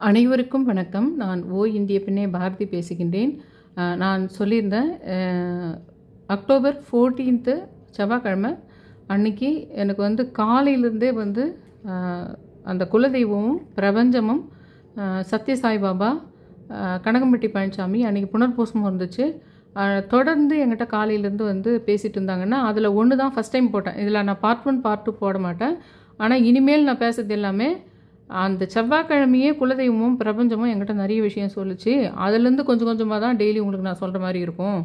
அனைவருக்கும் வணக்கம். நான் இந்திய பெண்ணே பாரதி பேசுகின்றேன். நான் சொல்லியிருந்தேன் அக்டோபர் 14 செவ்வாய்க்கிழமை அன்னைக்கு எனக்கு காலையிலேருந்தே அந்த குலதெய்வமும் பிரபஞ்சமும் சத்ய சாய்பாபா கனகம்பட்டி பழனிசாமி அன்றைக்கி புனர்பூசமும் இருந்துச்சு. தொடர்ந்து என்கிட்ட காலையிலேருந்து பேசிகிட்டு இருந்தாங்கன்னா அதில் ஒன்று தான் ஃபஸ்ட் டைம் போட்டேன். இதில் நான் பார்ட் 1 பார்ட் 2 போட மாட்டேன். ஆனால் இனிமேல் நான் பேசுகிறது எல்லாமே அந்த செவ்வாய்க்கிழமையே குலதெய்வமும் பிரபஞ்சமும் என்கிட்ட நிறைய விஷயம் சொல்லிச்சு. அதுலேருந்து கொஞ்சம் கொஞ்சமாக தான் டெய்லி உங்களுக்கு நான் சொல்கிற மாதிரி இருக்கும்.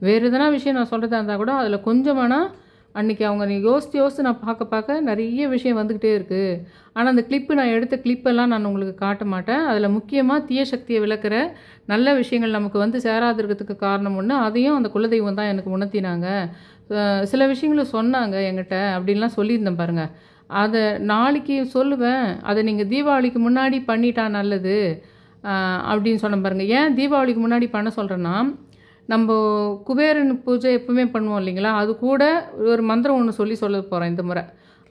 வேறு எதனா விஷயம் நான் சொல்கிறதா இருந்தால் கூட அதில் கொஞ்சமானா அன்றைக்கி அவங்க யோசித்து நான் பார்க்க நிறைய விஷயம் வந்துக்கிட்டே இருக்குது. ஆனால் அந்த கிளிப்பு நான் எடுத்த கிளிப்பெல்லாம் நான் உங்களுக்கு காட்ட மாட்டேன். அதில் முக்கியமாக தீய சக்தியை விளக்குற நல்ல விஷயங்கள் நமக்கு சேராதிருக்கிறதுக்கு காரணம் ஒன்று, அதையும் அந்த குலதெய்வம் தான் எனக்கு உணர்த்தினாங்க. சில விஷயங்களை சொன்னாங்க என்கிட்ட அப்படின்லாம் சொல்லியிருந்தேன் பாருங்கள். அதை நாளைக்கு சொல்லுவேன். அதை நீங்கள் தீபாவளிக்கு முன்னாடி பண்ணிட்டா நல்லது அப்படின்னு சொன்ன பாருங்கள். ஏன் தீபாவளிக்கு முன்னாடி பண்ண சொல்கிறேன்னா, நம்ம குபேரன் பூஜை எப்பவுமே பண்ணுவோம் இல்லைங்களா, அது கூட ஒரு மந்திரம் ஒன்று சொல்ல போகிறேன் இந்த முறை.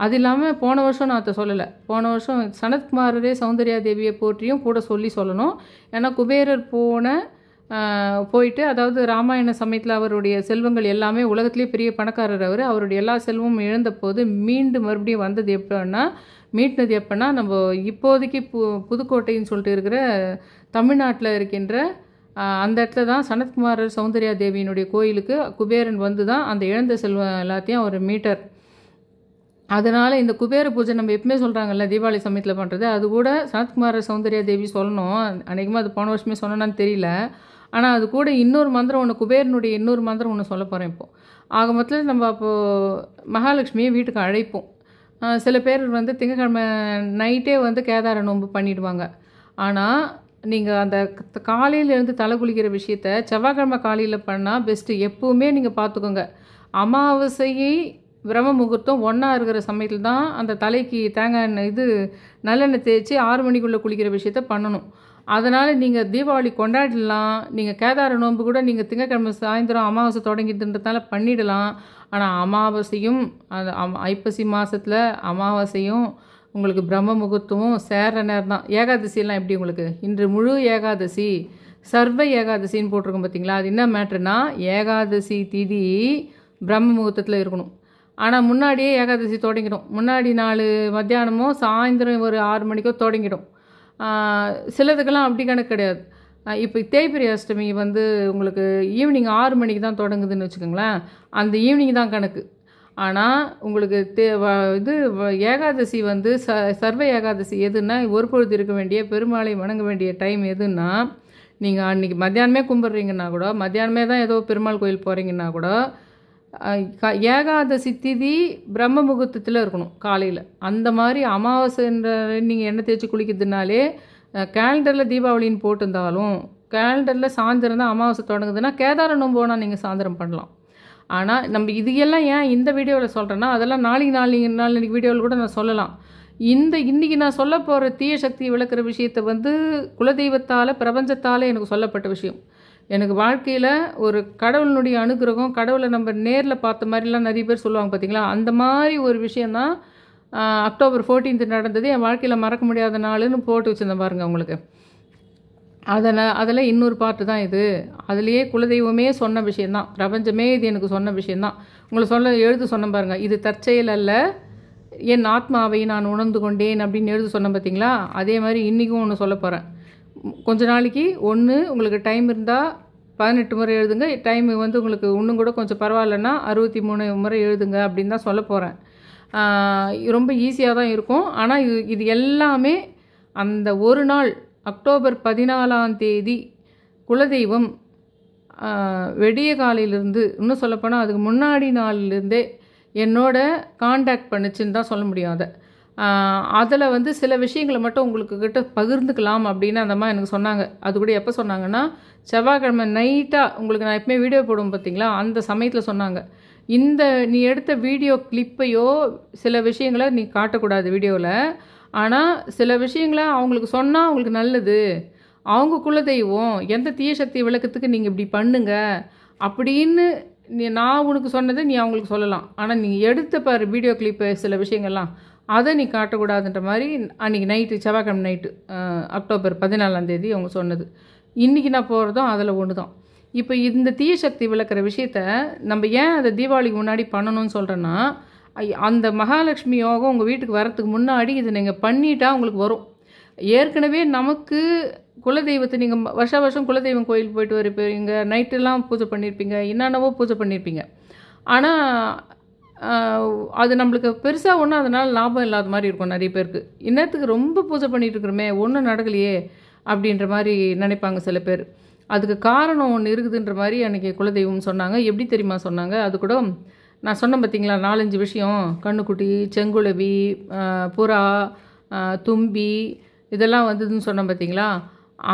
அது இல்லாமல் போன வருஷம் நான் அதை சொல்லலை. போன வருஷம் சனத்குமாரரே சௌந்தர்யா தேவியை போற்றியும் கூட சொல்லணும். ஏன்னா குபேரர் போயிட்டு, அதாவது ராமாயண சமயத்தில் அவருடைய செல்வங்கள் எல்லாமே உலகத்திலே பெரிய பணக்காரர் அவருடைய எல்லா செல்வமும் இழந்த போது மீண்டு மறுபடியும் வந்தது மீட்டினது எப்போன்னா நம்ம இப்போதைக்கு புதுக்கோட்டைன்னு சொல்லிட்டு இருக்கிற தமிழ்நாட்டில் இருக்கின்ற அந்த இடத்துல தான் சனத்குமாரர் சௌந்தர்யா தேவியினுடைய கோயிலுக்கு குபேரன் தான் அந்த இழந்த செல்வம் எல்லாத்தையும் அவர் மீட்டர். அதனால் இந்த குபேர பூஜை நம்ம எப்பவுமே சொல்கிறாங்கல்ல தீபாவளி சமயத்தில் பண்ணுறது, அது கூட சனத்குமாரர் சௌந்தர்யா தேவி சொல்லணும். அநேகமாக அது போன வருஷமே சொன்னான்னு தெரியல. ஆனால் அது கூட இன்னொரு மந்திரம் ஒன்று, குபேரனுடைய இன்னொரு மந்திரம் ஒன்று சொல்ல போகிறேன் இப்போது. ஆக மொத்தத்தில் நம்ம அப்போது மகாலட்சுமியை வீட்டுக்கு அழைப்போம். சில பேர் திங்கக்கிழமை நைட்டே கேதார நோன்பு பண்ணிவிடுவாங்க. ஆனால் நீங்கள் அந்த காலையிலேருந்து தலை குளிக்கிற விஷயத்த செவ்வாய்க்கிழமை காலையில் பண்ணால் பெஸ்ட்டு. எப்போவுமே நீங்கள் பார்த்துக்கோங்க, அமாவாசையை பிரம்ம முகூர்த்தம் ஒன்றா இருக்கிற சமயத்தில் தான் அந்த தலைக்கு தேங்காய் நல்லெண்ணெய் தேய்ச்சி 6 மணிக்குள்ளே குளிக்கிற விஷயத்த பண்ணணும். அதனால் நீங்கள் தீபாவளி கொண்டாடிடலாம். நீங்கள் கேதார நோன்பு கூட நீங்கள் திங்கக்கிழமை சாயந்தரம் அமாவாசை தொடங்கிதுன்றதுனால பண்ணிடலாம். ஆனால் அமாவாசையும் அந்த ஐப்பசி மாதத்தில் அமாவாசையும் உங்களுக்கு பிரம்ம முகூர்த்தமும் சேர நேரம் தான். ஏகாதசியெல்லாம் எப்படி உங்களுக்கு இன்று முழு ஏகாதசி சர்வ ஏகாதசின்னு போட்டிருக்கோம் பார்த்தீங்களா. அது என்ன மேட்ருனா, ஏகாதசி திதி பிரம்ம முகூர்த்தத்தில் இருக்கணும். ஆனால் முன்னாடியே ஏகாதசி தொடங்கிடும். முன்னாடி நாள் மத்தியானமோ சாயந்தரம் ஒரு 6 மணிக்கோ தொடங்கிடும். சிலதுக்கெல்லாம் அப்படி கணக்கு கிடையாது. இப்போ தேய்பிரை அஷ்டமி உங்களுக்கு ஈவினிங் 6 மணிக்கு தான் தொடங்குதுன்னு வச்சுக்கோங்களேன். அந்த ஈவினிங் தான் கணக்கு. ஆனால் உங்களுக்கு ஏகாதசி சர்வ ஏகாதசி எதுன்னா, ஒரு பொழுது இருக்க வேண்டிய பெருமாளை வணங்க வேண்டிய டைம் எதுன்னா, நீங்கள் அன்றைக்கி மத்தியானமே கும்பிட்றீங்கன்னா கூட, மத்தியானமே தான் ஏதோ பெருமாள் கோயில் போகிறீங்கன்னா கூட, ஏகாதசி திதி பிரம்ம முகூர்த்தத்தில் இருக்கணும் காலையில். அந்த மாதிரி அமாவாசைன்ற நீங்கள் எண்ணெய் தேய்ச்சி குளிக்கிறதுனாலே கேலண்டரில் தீபாவளின்னு போட்டிருந்தாலும் கேலண்டரில் சாயந்தரம் தான் அமாவாசை தொடங்குதுன்னா கேதார நோன்பு போனால் நீங்கள் சாயந்தரம் பண்ணலாம். ஆனால் நம்ம இது எல்லாம் ஏன் இந்த வீடியோவில் சொல்கிறேன்னா, அதெல்லாம் நாளைக்கு வீடியோவில் கூட நான் சொல்லலாம். இன்றைக்கி நான் சொல்ல போகிற தீய சக்தியை விளக்குற விஷயத்தை குலதெய்வத்தால் பிரபஞ்சத்தால் எனக்கு சொல்லப்பட்ட விஷயம். எனக்கு வாழ்க்கையில் ஒரு கடவுளினுடைய அனுகிரகம், கடவுளை நம்ம நேரில் பார்த்த மாதிரிலாம் நிறைய பேர் சொல்லுவாங்க பார்த்தீங்களா, அந்த மாதிரி ஒரு விஷயந்தான் அக்டோபர் 14 நடந்தது. என் வாழ்க்கையில் மறக்க முடியாத நாளுன்னு போட்டு வச்சுருந்தேன் பாருங்கள் உங்களுக்கு. அதில் இன்னொரு பாட்டு தான் இது. அதுலேயே குலதெய்வமே சொன்ன விஷயந்தான், பிரபஞ்சமே இது எனக்கு சொன்ன விஷயந்தான். உங்களை எழுத சொன்ன பாருங்கள். இது தற்செயல் அல்ல, என் ஆத்மாவை நான் உணர்ந்து கொண்டேன் அப்படின்னு எழுத சொன்னேன் பார்த்தீங்களா. அதே மாதிரி இன்றைக்கும் ஒன்று சொல்ல போகிறேன். கொஞ்ச நாளைக்கு உங்களுக்கு டைம் இருந்தால் 18 முறை எழுதுங்க. டைம் உங்களுக்கு இன்னும் கூட கொஞ்சம் பரவாயில்லன்னா 63 முறை எழுதுங்க அப்படின்னு தான் சொல்ல போகிறேன். ரொம்ப ஈஸியாக தான் இருக்கும். ஆனால் இது எல்லாமே அந்த ஒரு நாள் அக்டோபர் 14 குலதெய்வம் வெடிய காலையிலேருந்து, இன்னும் சொல்லப்போனால் அதுக்கு முன்னாடி நாள்லேருந்தே என்னோட காண்டாக்ட் பண்ணுச்சுன்னு தான் சொல்ல முடியும். அதில் சில விஷயங்களை மட்டும் உங்களுக்கு கிட்ட பகிர்ந்துக்கலாம் அப்படின்னு அந்த மாதிரி எனக்கு சொன்னாங்க. அது கூட எப்போ சொன்னாங்கன்னா, செவ்வாய்க்கிழமை நைட்டாக உங்களுக்கு நான் எப்பவுமே வீடியோ போடுவோம் பார்த்தீங்களா, அந்த சமயத்தில் சொன்னாங்க, நீ எடுத்த வீடியோ கிளிப்பையோ சில விஷயங்களை நீ காட்டக்கூடாது வீடியோவில். ஆனால் சில விஷயங்களை அவங்களுக்கு சொன்னால் அவங்களுக்கு நல்லது, அவங்க குலதெய்வம் எந்த தீய சக்தி விளக்கத்துக்கு நீங்கள் இப்படி பண்ணுங்க அப்படின்னு நான் உனக்கு சொன்னதை நீ அவங்களுக்கு சொல்லலாம். ஆனால் நீங்கள் எடுத்த பாரு வீடியோ கிளிப்பு சில விஷயங்கள்லாம் அதை நீ காட்டக்கூடாதுன்ற மாதிரி அன்றைக்கி நைட்டு, செவ்வாய்க்கிழமை நைட்டு, அக்டோபர் 14 அவங்க சொன்னது. இன்றைக்கி நான் போகிறதும் அதில் ஒன்று தான். இப்போ இந்த தீய சக்தி விளக்குற விஷயத்த நம்ம ஏன் அதை தீபாவளிக்கு முன்னாடி பண்ணணும்னு சொல்கிறேன்னா, அந்த மகாலட்சுமி யோகம் உங்கள் வீட்டுக்கு வரத்துக்கு முன்னாடி இதை நீங்கள் பண்ணிட்டா உங்களுக்கு வரும். ஏற்கனவே நமக்கு குலதெய்வத்தை நீங்கள் வருஷம் குலதெய்வம் கோயில் போயிட்டு வரப்பீங்க, நைட்டெல்லாம் பூஜை பண்ணியிருப்பீங்க, என்னென்னவோ பூஜை பண்ணியிருப்பீங்க. ஆனால் அது நம்மளுக்கு பெருசாக ஒன்றும் அதனால் லாபம் இல்லாத மாதிரி இருக்கும் நிறைய பேருக்கு. இன்னத்துக்கு ரொம்ப பூஜை பண்ணிகிட்டு இருக்கிறோமே, ஒன்றும் நடக்கலையே அப்படின்ற மாதிரி நினைப்பாங்க சில பேர். அதுக்கு காரணம் ஒன்று இருக்குதுன்ற மாதிரி அன்றைக்கி குலதெய்வம் சொன்னாங்க. எப்படி தெரியுமா சொன்னாங்க? அது கூட நான் சொன்னேன் பார்த்தீங்களா, 4-5 விஷயம். கண்ணுக்குட்டி, செங்குளவி, புறா, தும்பி, இதெல்லாம் வந்ததுன்னு சொன்னேன் பார்த்தீங்களா.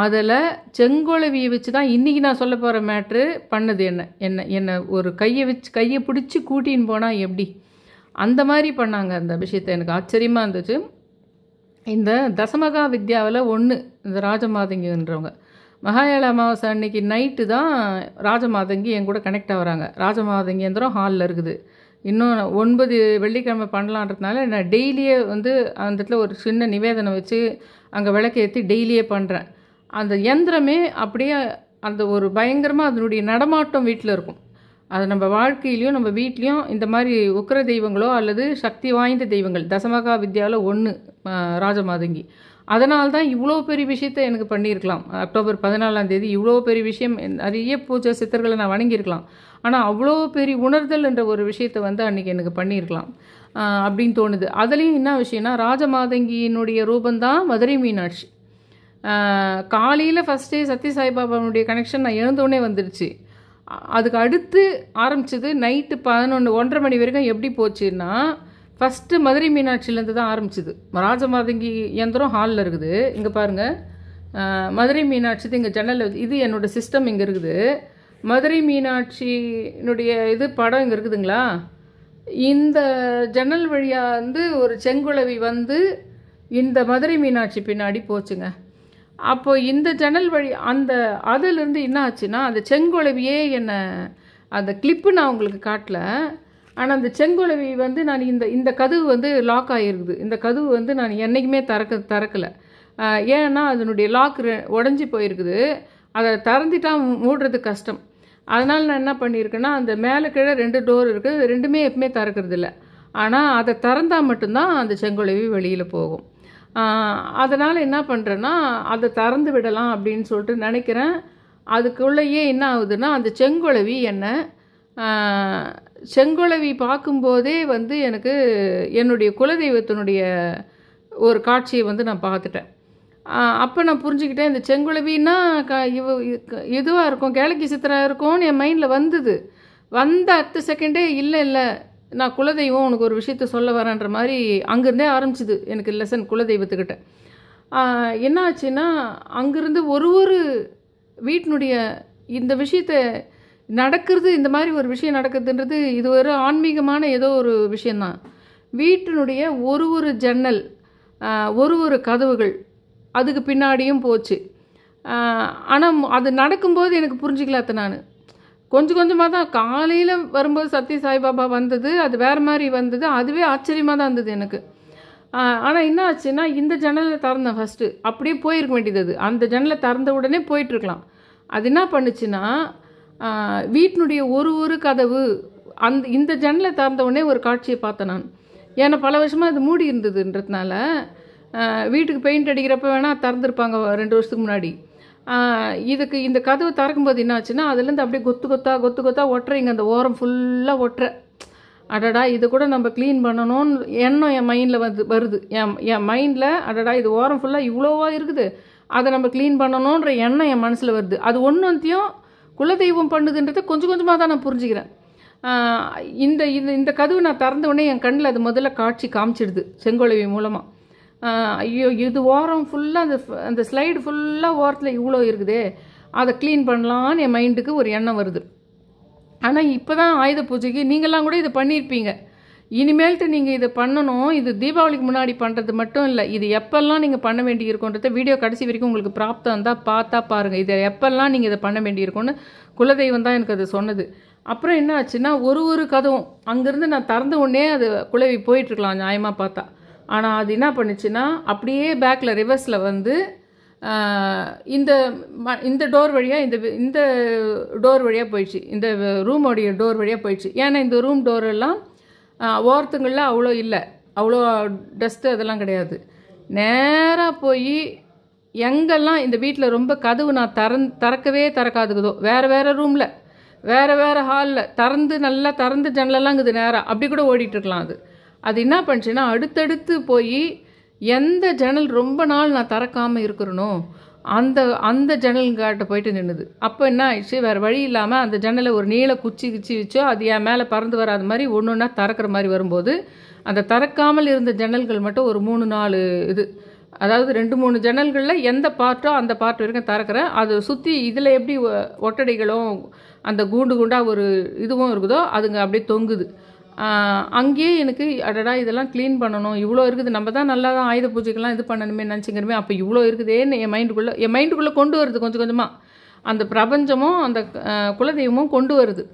அதில் செங்குளவியை வச்சு தான் இன்றைக்கி நான் சொல்ல போகிற மேட்ரு பண்ணது. என்ன ஒரு கையை பிடிச்சி கூட்டின்னு போனால் எப்படி, அந்த மாதிரி பண்ணாங்க அந்த விஷயத்தை. எனக்கு ஆச்சரியமாக இருந்துச்சு. இந்த தசமகா வித்யாவில் ஒன்று, இந்த ராஜமாதங்கின்றவங்க மகாஏழ அமாவாசை அன்னைக்கு நைட்டு தான் ராஜமாதங்கி என் கூட கனெக்ட் ஆகுறாங்க. ராஜமாதங்கி எந்திரம் ஹாலில் இருக்குது. இன்னும் 9 வெள்ளிக்கிழமை பண்ணலான்றதுனால நான் டெய்லியே வந்து அந்த இடத்துல ஒரு சின்ன நிவேதனம் வச்சு அங்கே விளக்கேற்றி டெய்லியே பண்ணுறேன். அந்த யந்திரமே அப்படியே அந்த ஒரு பயங்கரமாக அதனுடைய நடமாட்டம் வீட்டில் இருக்கும். அது நம்ம வாழ்க்கையிலையும் நம்ம வீட்லேயும் இந்த மாதிரி உக்கிர தெய்வங்களோ அல்லது சக்தி வாய்ந்த தெய்வங்கள், தசமகா வித்யாவில் ஒன்று ராஜமாதங்கி. அதனால்தான் இவ்வளோ பெரிய விஷயத்தை எனக்கு பண்ணியிருக்கலாம். அக்டோபர் 14 இவ்வளோ பெரிய விஷயம், நிறைய பூஜை சித்தர்களை நான் வணங்கியிருக்கலாம். ஆனால் அவ்வளோ பெரிய உணர்தல் என்ற ஒரு விஷயத்தை வந்து அன்றைக்கி எனக்கு பண்ணியிருக்கலாம் அப்படின்னு தோணுது. அதுலேயும் என்ன விஷயம்னா, ராஜமாதங்கியினுடைய ரூபந்தான் மதுரை மீனாட்சி. காலையில் ஃபஸ்ட்டே சத்ய சாய்பாபாவுடைய கனெக்ஷன் நான் எழுந்தோடனே வந்துடுச்சு. அதுக்கு அடுத்து ஆரம்பிச்சது நைட்டு 11:30 மணி வரைக்கும். எப்படி போச்சுன்னா, ஃபஸ்ட்டு மதுரை மீனாட்சியிலேருந்து தான் ஆரம்பிச்சிது. ராஜமாதங்கி யந்திரம் ஹாலில் இருக்குது. இங்கே பாருங்கள், மதுரை மீனாட்சி இங்கே ஜன்னலில், இது என்னோடய சிஸ்டம் இங்கே இருக்குது. மதுரை மீனாட்சியினுடைய இது படம் இங்கே இருக்குதுங்களா. இந்த ஜன்னல் வழியாக வந்து ஒரு செங்குளவி வந்து இந்த மதுரை மீனாட்சி பின்னாடி போச்சுங்க. அப்போது இந்த ஜன்னல் வழி அதிலிருந்து என்ன ஆச்சுன்னா, அந்த செங்குளவியே என்னை அந்த கிளிப்பு நான் உங்களுக்கு காட்டல. ஆனால் அந்த செங்குளவி வந்து நான் இந்த கதவு வந்து லாக் ஆகிருக்குது. இந்த கதவு வந்து நான் என்றைக்குமே திறக்கலை. ஏன்னா அதனுடைய லாக் உடஞ்சி போயிருக்குது. அதை திறந்துட்டா மூடுறது கஷ்டம். அதனால் நான் என்ன பண்ணியிருக்கேன்னா, அந்த மேலே கீழே 2 டோர் இருக்குது, ரெண்டுமே எப்பவுமே திறக்கிறது இல்லை. ஆனால் அதை திறந்தால் மட்டும்தான் அந்த செங்குளவி வெளியில் போகும். அதனால் என்ன பண்ணுறேன்னா, அதை திறந்து விடலாம் அப்படின்னு சொல்லிட்டு நினைக்கிறேன். அதுக்குள்ளேயே என்ன ஆகுதுன்னா, அந்த செங்குளவி பார்க்கும்போதே வந்து எனக்கு என்னுடைய குலதெய்வத்தினுடைய ஒரு காட்சியை வந்து நான் பார்த்துட்டேன். அப்போ நான் புரிஞ்சுக்கிட்டேன், இந்த செங்குளவின்னா இதுவாக இருக்கும், கேளக்கி சித்திராக இருக்கும்னு என் மைண்டில் வந்தது. வந்த அடுத்த செகண்டே இல்லை நான் குலதெய்வம் உனக்கு ஒரு விஷயத்த சொல்ல வரேன்ற மாதிரி அங்கேருந்தே ஆரம்பிச்சிது எனக்கு லெசன் குலதெய்வத்துக்கிட்ட. என்ன ஆச்சுன்னா, அங்கேருந்து ஒரு வீட்டினுடைய இந்த விஷயத்தை நடக்கிறது, இந்த மாதிரி ஒரு விஷயம் நடக்குதுன்றது இது ஒரு ஆன்மீகமான ஏதோ ஒரு விஷயந்தான். வீட்டினுடைய ஒரு ஜன்னல், ஒரு கதவுகள் அதுக்கு பின்னாடியும் போச்சு. ஆனால் அது நடக்கும்போது எனக்கு புரிஞ்சிக்கலாத்த. நான் கொஞ்சமாக தான் காலையில் வரும்போது சத்ய சாய்பாபா வந்தது, அது வேறு மாதிரி வந்தது. அதுவே ஆச்சரியமாக தான் இருந்தது எனக்கு. ஆனால் என்ன ஆச்சுன்னா, இந்த ஜன்னலை திறந்தேன் ஃபஸ்ட்டு. அப்படியே போயிருக்க வேண்டியது. அந்த ஜன்னலை திறந்த உடனே போயிட்டுருக்கலாம். அது என்ன பண்ணுச்சுன்னா, வீட்டினுடைய ஒரு கதவு இந்த ஜன்னலை திறந்த உடனே ஒரு காட்சியை பார்த்தேன் நான். ஏன்னா பல வருஷமாக அது மூடி இருந்ததுன்றதுனால, வீட்டுக்கு பெயிண்ட் அடிக்கிறப்ப வேணால் திறந்துருப்பாங்க 2 வருஷத்துக்கு முன்னாடி. இந்த கதவு திறக்கும்போது என்ன ஆச்சுன்னா, அதுலேருந்து அப்படியே கொத்து கொத்தா ஒட்டுறீங்க, அந்த ஓரம் ஃபுல்லாக ஒட்டுற. அடடா, இது கூட நம்ம க்ளீன் பண்ணணும்னு எண்ணம் என் மைண்டில் வருது. என் மைண்டில் அடடா இது ஓரம் ஃபுல்லாக இவ்வளோவா இருக்குது, அதை நம்ம க்ளீன் பண்ணணுன்ற எண்ணம் என் மனசில் வருது. அது ஒன்றுத்தையும் குலதெய்வம் பண்ணுதுன்றதை கொஞ்சமாக தான் நான் புரிஞ்சுக்கிறேன். இந்த கதவு நான் திறந்த உடனே என் கண்ணில் அது முதல்ல காட்சி காமிச்சிடுது செங்குளவி மூலமாக. ஐயோ, இது ஓரம் ஃபுல்லாக அந்த ஸ்லைடு ஃபுல்லாக ஓரத்தில் இவ்வளோ இருக்குதே, அதை க்ளீன் பண்ணலான்னு என் மைண்டுக்கு ஒரு எண்ணம் வருது. ஆனால் இப்போ தான் ஆயுத பூஜைக்கு நீங்கள்லாம் கூட இதை பண்ணியிருப்பீங்க. இனிமேல்ட்டு நீங்கள் இதை பண்ணணும். இது தீபாவளிக்கு முன்னாடி பண்ணுறது மட்டும் இல்லை, இது எப்பெல்லாம் நீங்கள் பண்ண வேண்டி இருக்குன்றத வீடியோ கடைசி வரைக்கும் உங்களுக்கு பிராப்தம் இருந்தால் பார்த்தா பாருங்கள். இதை எப்பெல்லாம் நீங்கள் இதை பண்ண வேண்டியிருக்கும்னு குலதெய்வம் தான் எனக்கு அது சொன்னது. அப்புறம் என்ன ஆச்சுன்னா, ஒரு கதவும் அங்கேருந்து நான் திறந்த உடனே அது குலவி போயிட்டுருக்கலாம் நியாயமாக பார்த்தா. ஆனால் அது என்ன பண்ணுச்சுன்னா அப்படியே பேக்கில் ரிவர்ஸில் வந்து இந்த இந்த டோர் வழியாக இந்த டோர் வழியாக போயிடுச்சு, இந்த ரூமோடைய டோர் வழியாக போயிடுச்சு. ஏன்னா இந்த ரூம் டோரெல்லாம் ஓரத்துங்களில் அவ்வளோ இல்லை, அவ்வளோ டஸ்ட்டு அதெல்லாம் கிடையாது. நேராக போய் எங்கெல்லாம் இந்த வீட்டில் ரொம்ப கதவு நான் திறக்கவே திறக்காதுக்குதோ, வேறு ரூமில் வேறு ஹாலில் நல்லா திறந்து ஜன்னலெல்லாம் இருக்குது, நேராக அப்படி கூட ஓடிட்டுருக்கலாம். அது என்ன பண்ணுச்சுன்னா அடுத்தடுத்து போய் எந்த ஜன்னல் ரொம்ப நாள் நான் திறக்காமல் இருக்கிறனோ அந்த ஜன்னல்காட்ட போயிட்டு நின்றுது. அப்போ என்ன ஆயிடுச்சு, வேறு வழி இல்லாமல் அந்த ஜன்னலை ஒரு நீள குச்சி வச்சோ அது என் மேலே பறந்து வராத மாதிரி ஒன்று ஒன்றா திறக்கிற மாதிரி வரும்போது அந்த திறக்காமல் இருந்த ஜன்னல்கள் மட்டும் ஒரு 3-4 அதாவது 2-3 ஜன்னல்களில் எந்த பார்ட்டோ அந்த பார்ட் வரைக்கும் திறக்கிறேன். அது சுற்றி இதில் எப்படி ஒட்டடைகளும் அந்த குண்டாக ஒரு இதுவும் இருக்குதோ அதுங்க அப்படியே தொங்குது. அங்கேயே எனக்கு அடடா இதெல்லாம் க்ளீன் பண்ணணும், இவ்வளோ இருக்குது, நம்ம தான் நல்லா தான் ஆயுத பூஜைக்கெல்லாம் இது பண்ணணுமே நினச்சிக்கிறமே, அப்போ இவ்வளோ இருக்குதேன்னு என் மைண்டுக்குள்ளே கொண்டு வருது கொஞ்சம் கொஞ்சமாக. அந்த பிரபஞ்சமும் அந்த குலதெய்வமும் கொண்டு வருது.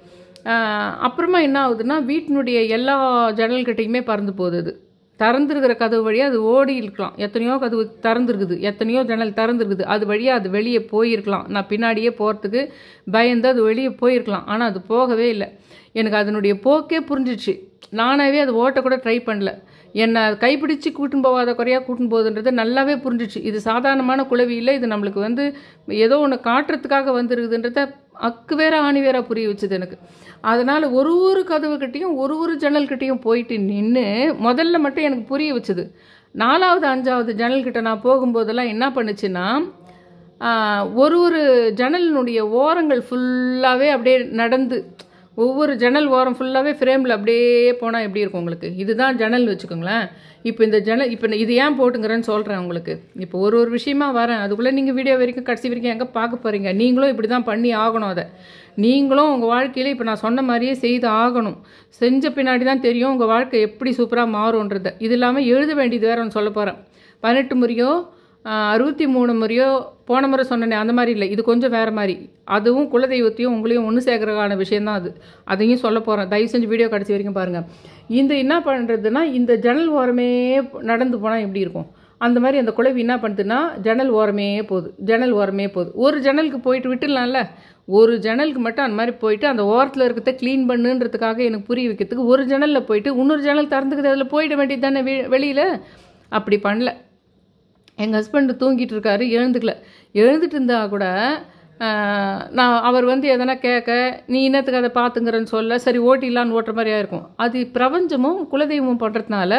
அப்புறமா என்ன ஆகுதுன்னா வீட்டினுடைய எல்லா ஜன்னல்கிட்டையுமே பறந்து போகுது. திறந்துருக்கிற கதவு வழியாக அது ஓடி இருக்கலாம், எத்தனையோ கதவு திறந்துருக்குது, எத்தனையோ ஜன்னல் திறந்துருக்குது, அது வழியாக அது வெளியே போயிருக்கலாம். நான் பின்னாடியே போகிறதுக்கு பயந்து அது வெளியே போயிருக்கலாம், ஆனால் அது போகவே இல்லை. எனக்கு அதனுடைய போக்கே புரிஞ்சிச்சு. நானாகவே அது ஓட்டக்கூட ட்ரை பண்ணல. என்னை கைப்பிடிச்சு கூட்டின்னு போகாத குறையாக கூட்டின்னு போகுதுன்றது நல்லாவே புரிஞ்சிச்சு. இது சாதாரணமான குளவி இல்லை, இது நம்மளுக்கு வந்து ஏதோ ஒன்று காட்டுறதுக்காக வந்துருக்குதுன்றத அக்கு வேற ஆணி வேற புரிய வச்சுது எனக்கு. அதனால் ஒரு கதவுக்கிட்டையும் ஒரு ஜன்னல்கிட்டையும் போயிட்டு நின்று முதல்ல மட்டும் எனக்கு புரிய வச்சுது. 4வது 5வது ஜன்னல்கிட்ட நான் போகும்போதெல்லாம் என்ன பண்ணுச்சுன்னா ஒரு ஜன்னலினுடைய ஓரங்கள் ஃபுல்லாகவே அப்படியே நடந்து ஒவ்வொரு ஜன்னல் ஓரம் ஃபுல்லாகவே ஃப்ரேமில் அப்படியே போனால் எப்படி இருக்கும் உங்களுக்கு, இதுதான் ஜன்னல் வச்சுக்கோங்களேன். இப்போ இந்த ஜன்னல் இப்போ இது ஏன் போட்டுங்கிறேன்னு சொல்கிறேன் உங்களுக்கு. இப்போ ஒரு விஷயமா வரேன், அதுக்குள்ளே நீங்கள் வீடியோ வரைக்கும் கடைசி வரைக்கும் எங்கே பார்க்க போகிறீங்க. நீங்களும் இப்படி தான் பண்ணி ஆகணும். அதை நீங்களும் உங்கள் வாழ்க்கையில் இப்போ நான் சொன்ன மாதிரியே செய்து ஆகணும். செஞ்ச பின்னாடி தான் தெரியும் உங்கள் வாழ்க்கை எப்படி சூப்பராக மாறும்ன்றதை. இது இல்லாமல் எழுத வேண்டியது வேறு ஒன்று சொல்ல போகிறேன். 18 முறையோ 63 முறையோ போன முறை சொன்னேனே அந்த மாதிரி இல்லை, இது கொஞ்சம் வேறு மாதிரி. அதுவும் குலதெய்வத்தையும் உங்களையும் ஒன்று சேர்க்கறதுக்கான விஷயந்தான் அதையும் சொல்ல போகிறேன். தயவு செஞ்சு வீடியோ கடைசி வரைக்கும் பாருங்கள். இந்த என்ன பண்ணுறதுன்னா இந்த ஜன்னல் ஓரமே நடந்து போனால் எப்படி இருக்கும் அந்த மாதிரி அந்த குலவி என்ன பண்ணுதுன்னா ஜன்னல் ஓரமே போகுது. ஒரு ஜன்னலுக்கு போயிட்டு விட்டுடலாம்ல, ஒரு ஜன்னலுக்கு மட்டும் அந்த மாதிரி போயிட்டு அந்த ஓரத்தில் இருக்கிறத க்ளீன் பண்ணுன்றதுக்காக எனக்கு புரிய வைக்கிறதுக்கு ஒரு ஜன்னலில் போயிட்டு இன்னொரு ஜன்னல் திறந்துக்குது, அதில் போயிட வேண்டியது தானே வெளியில். அப்படி பண்ணல. எங்கள் ஹஸ்பண்டு தூங்கிட்டு இருக்காரு, எழுந்துட்டு இருந்தால் கூட நான் அவர் வந்து எதனா கேட்க நீ இன்னத்துக்கு அதை பார்த்துங்கிறன்னு சொல்ல சரி ஓட்டிடலான்னு ஓட்டுற மாதிரியாக இருக்கும். அது பிரபஞ்சமும் குலதெய்வமும் பண்ணுறதுனால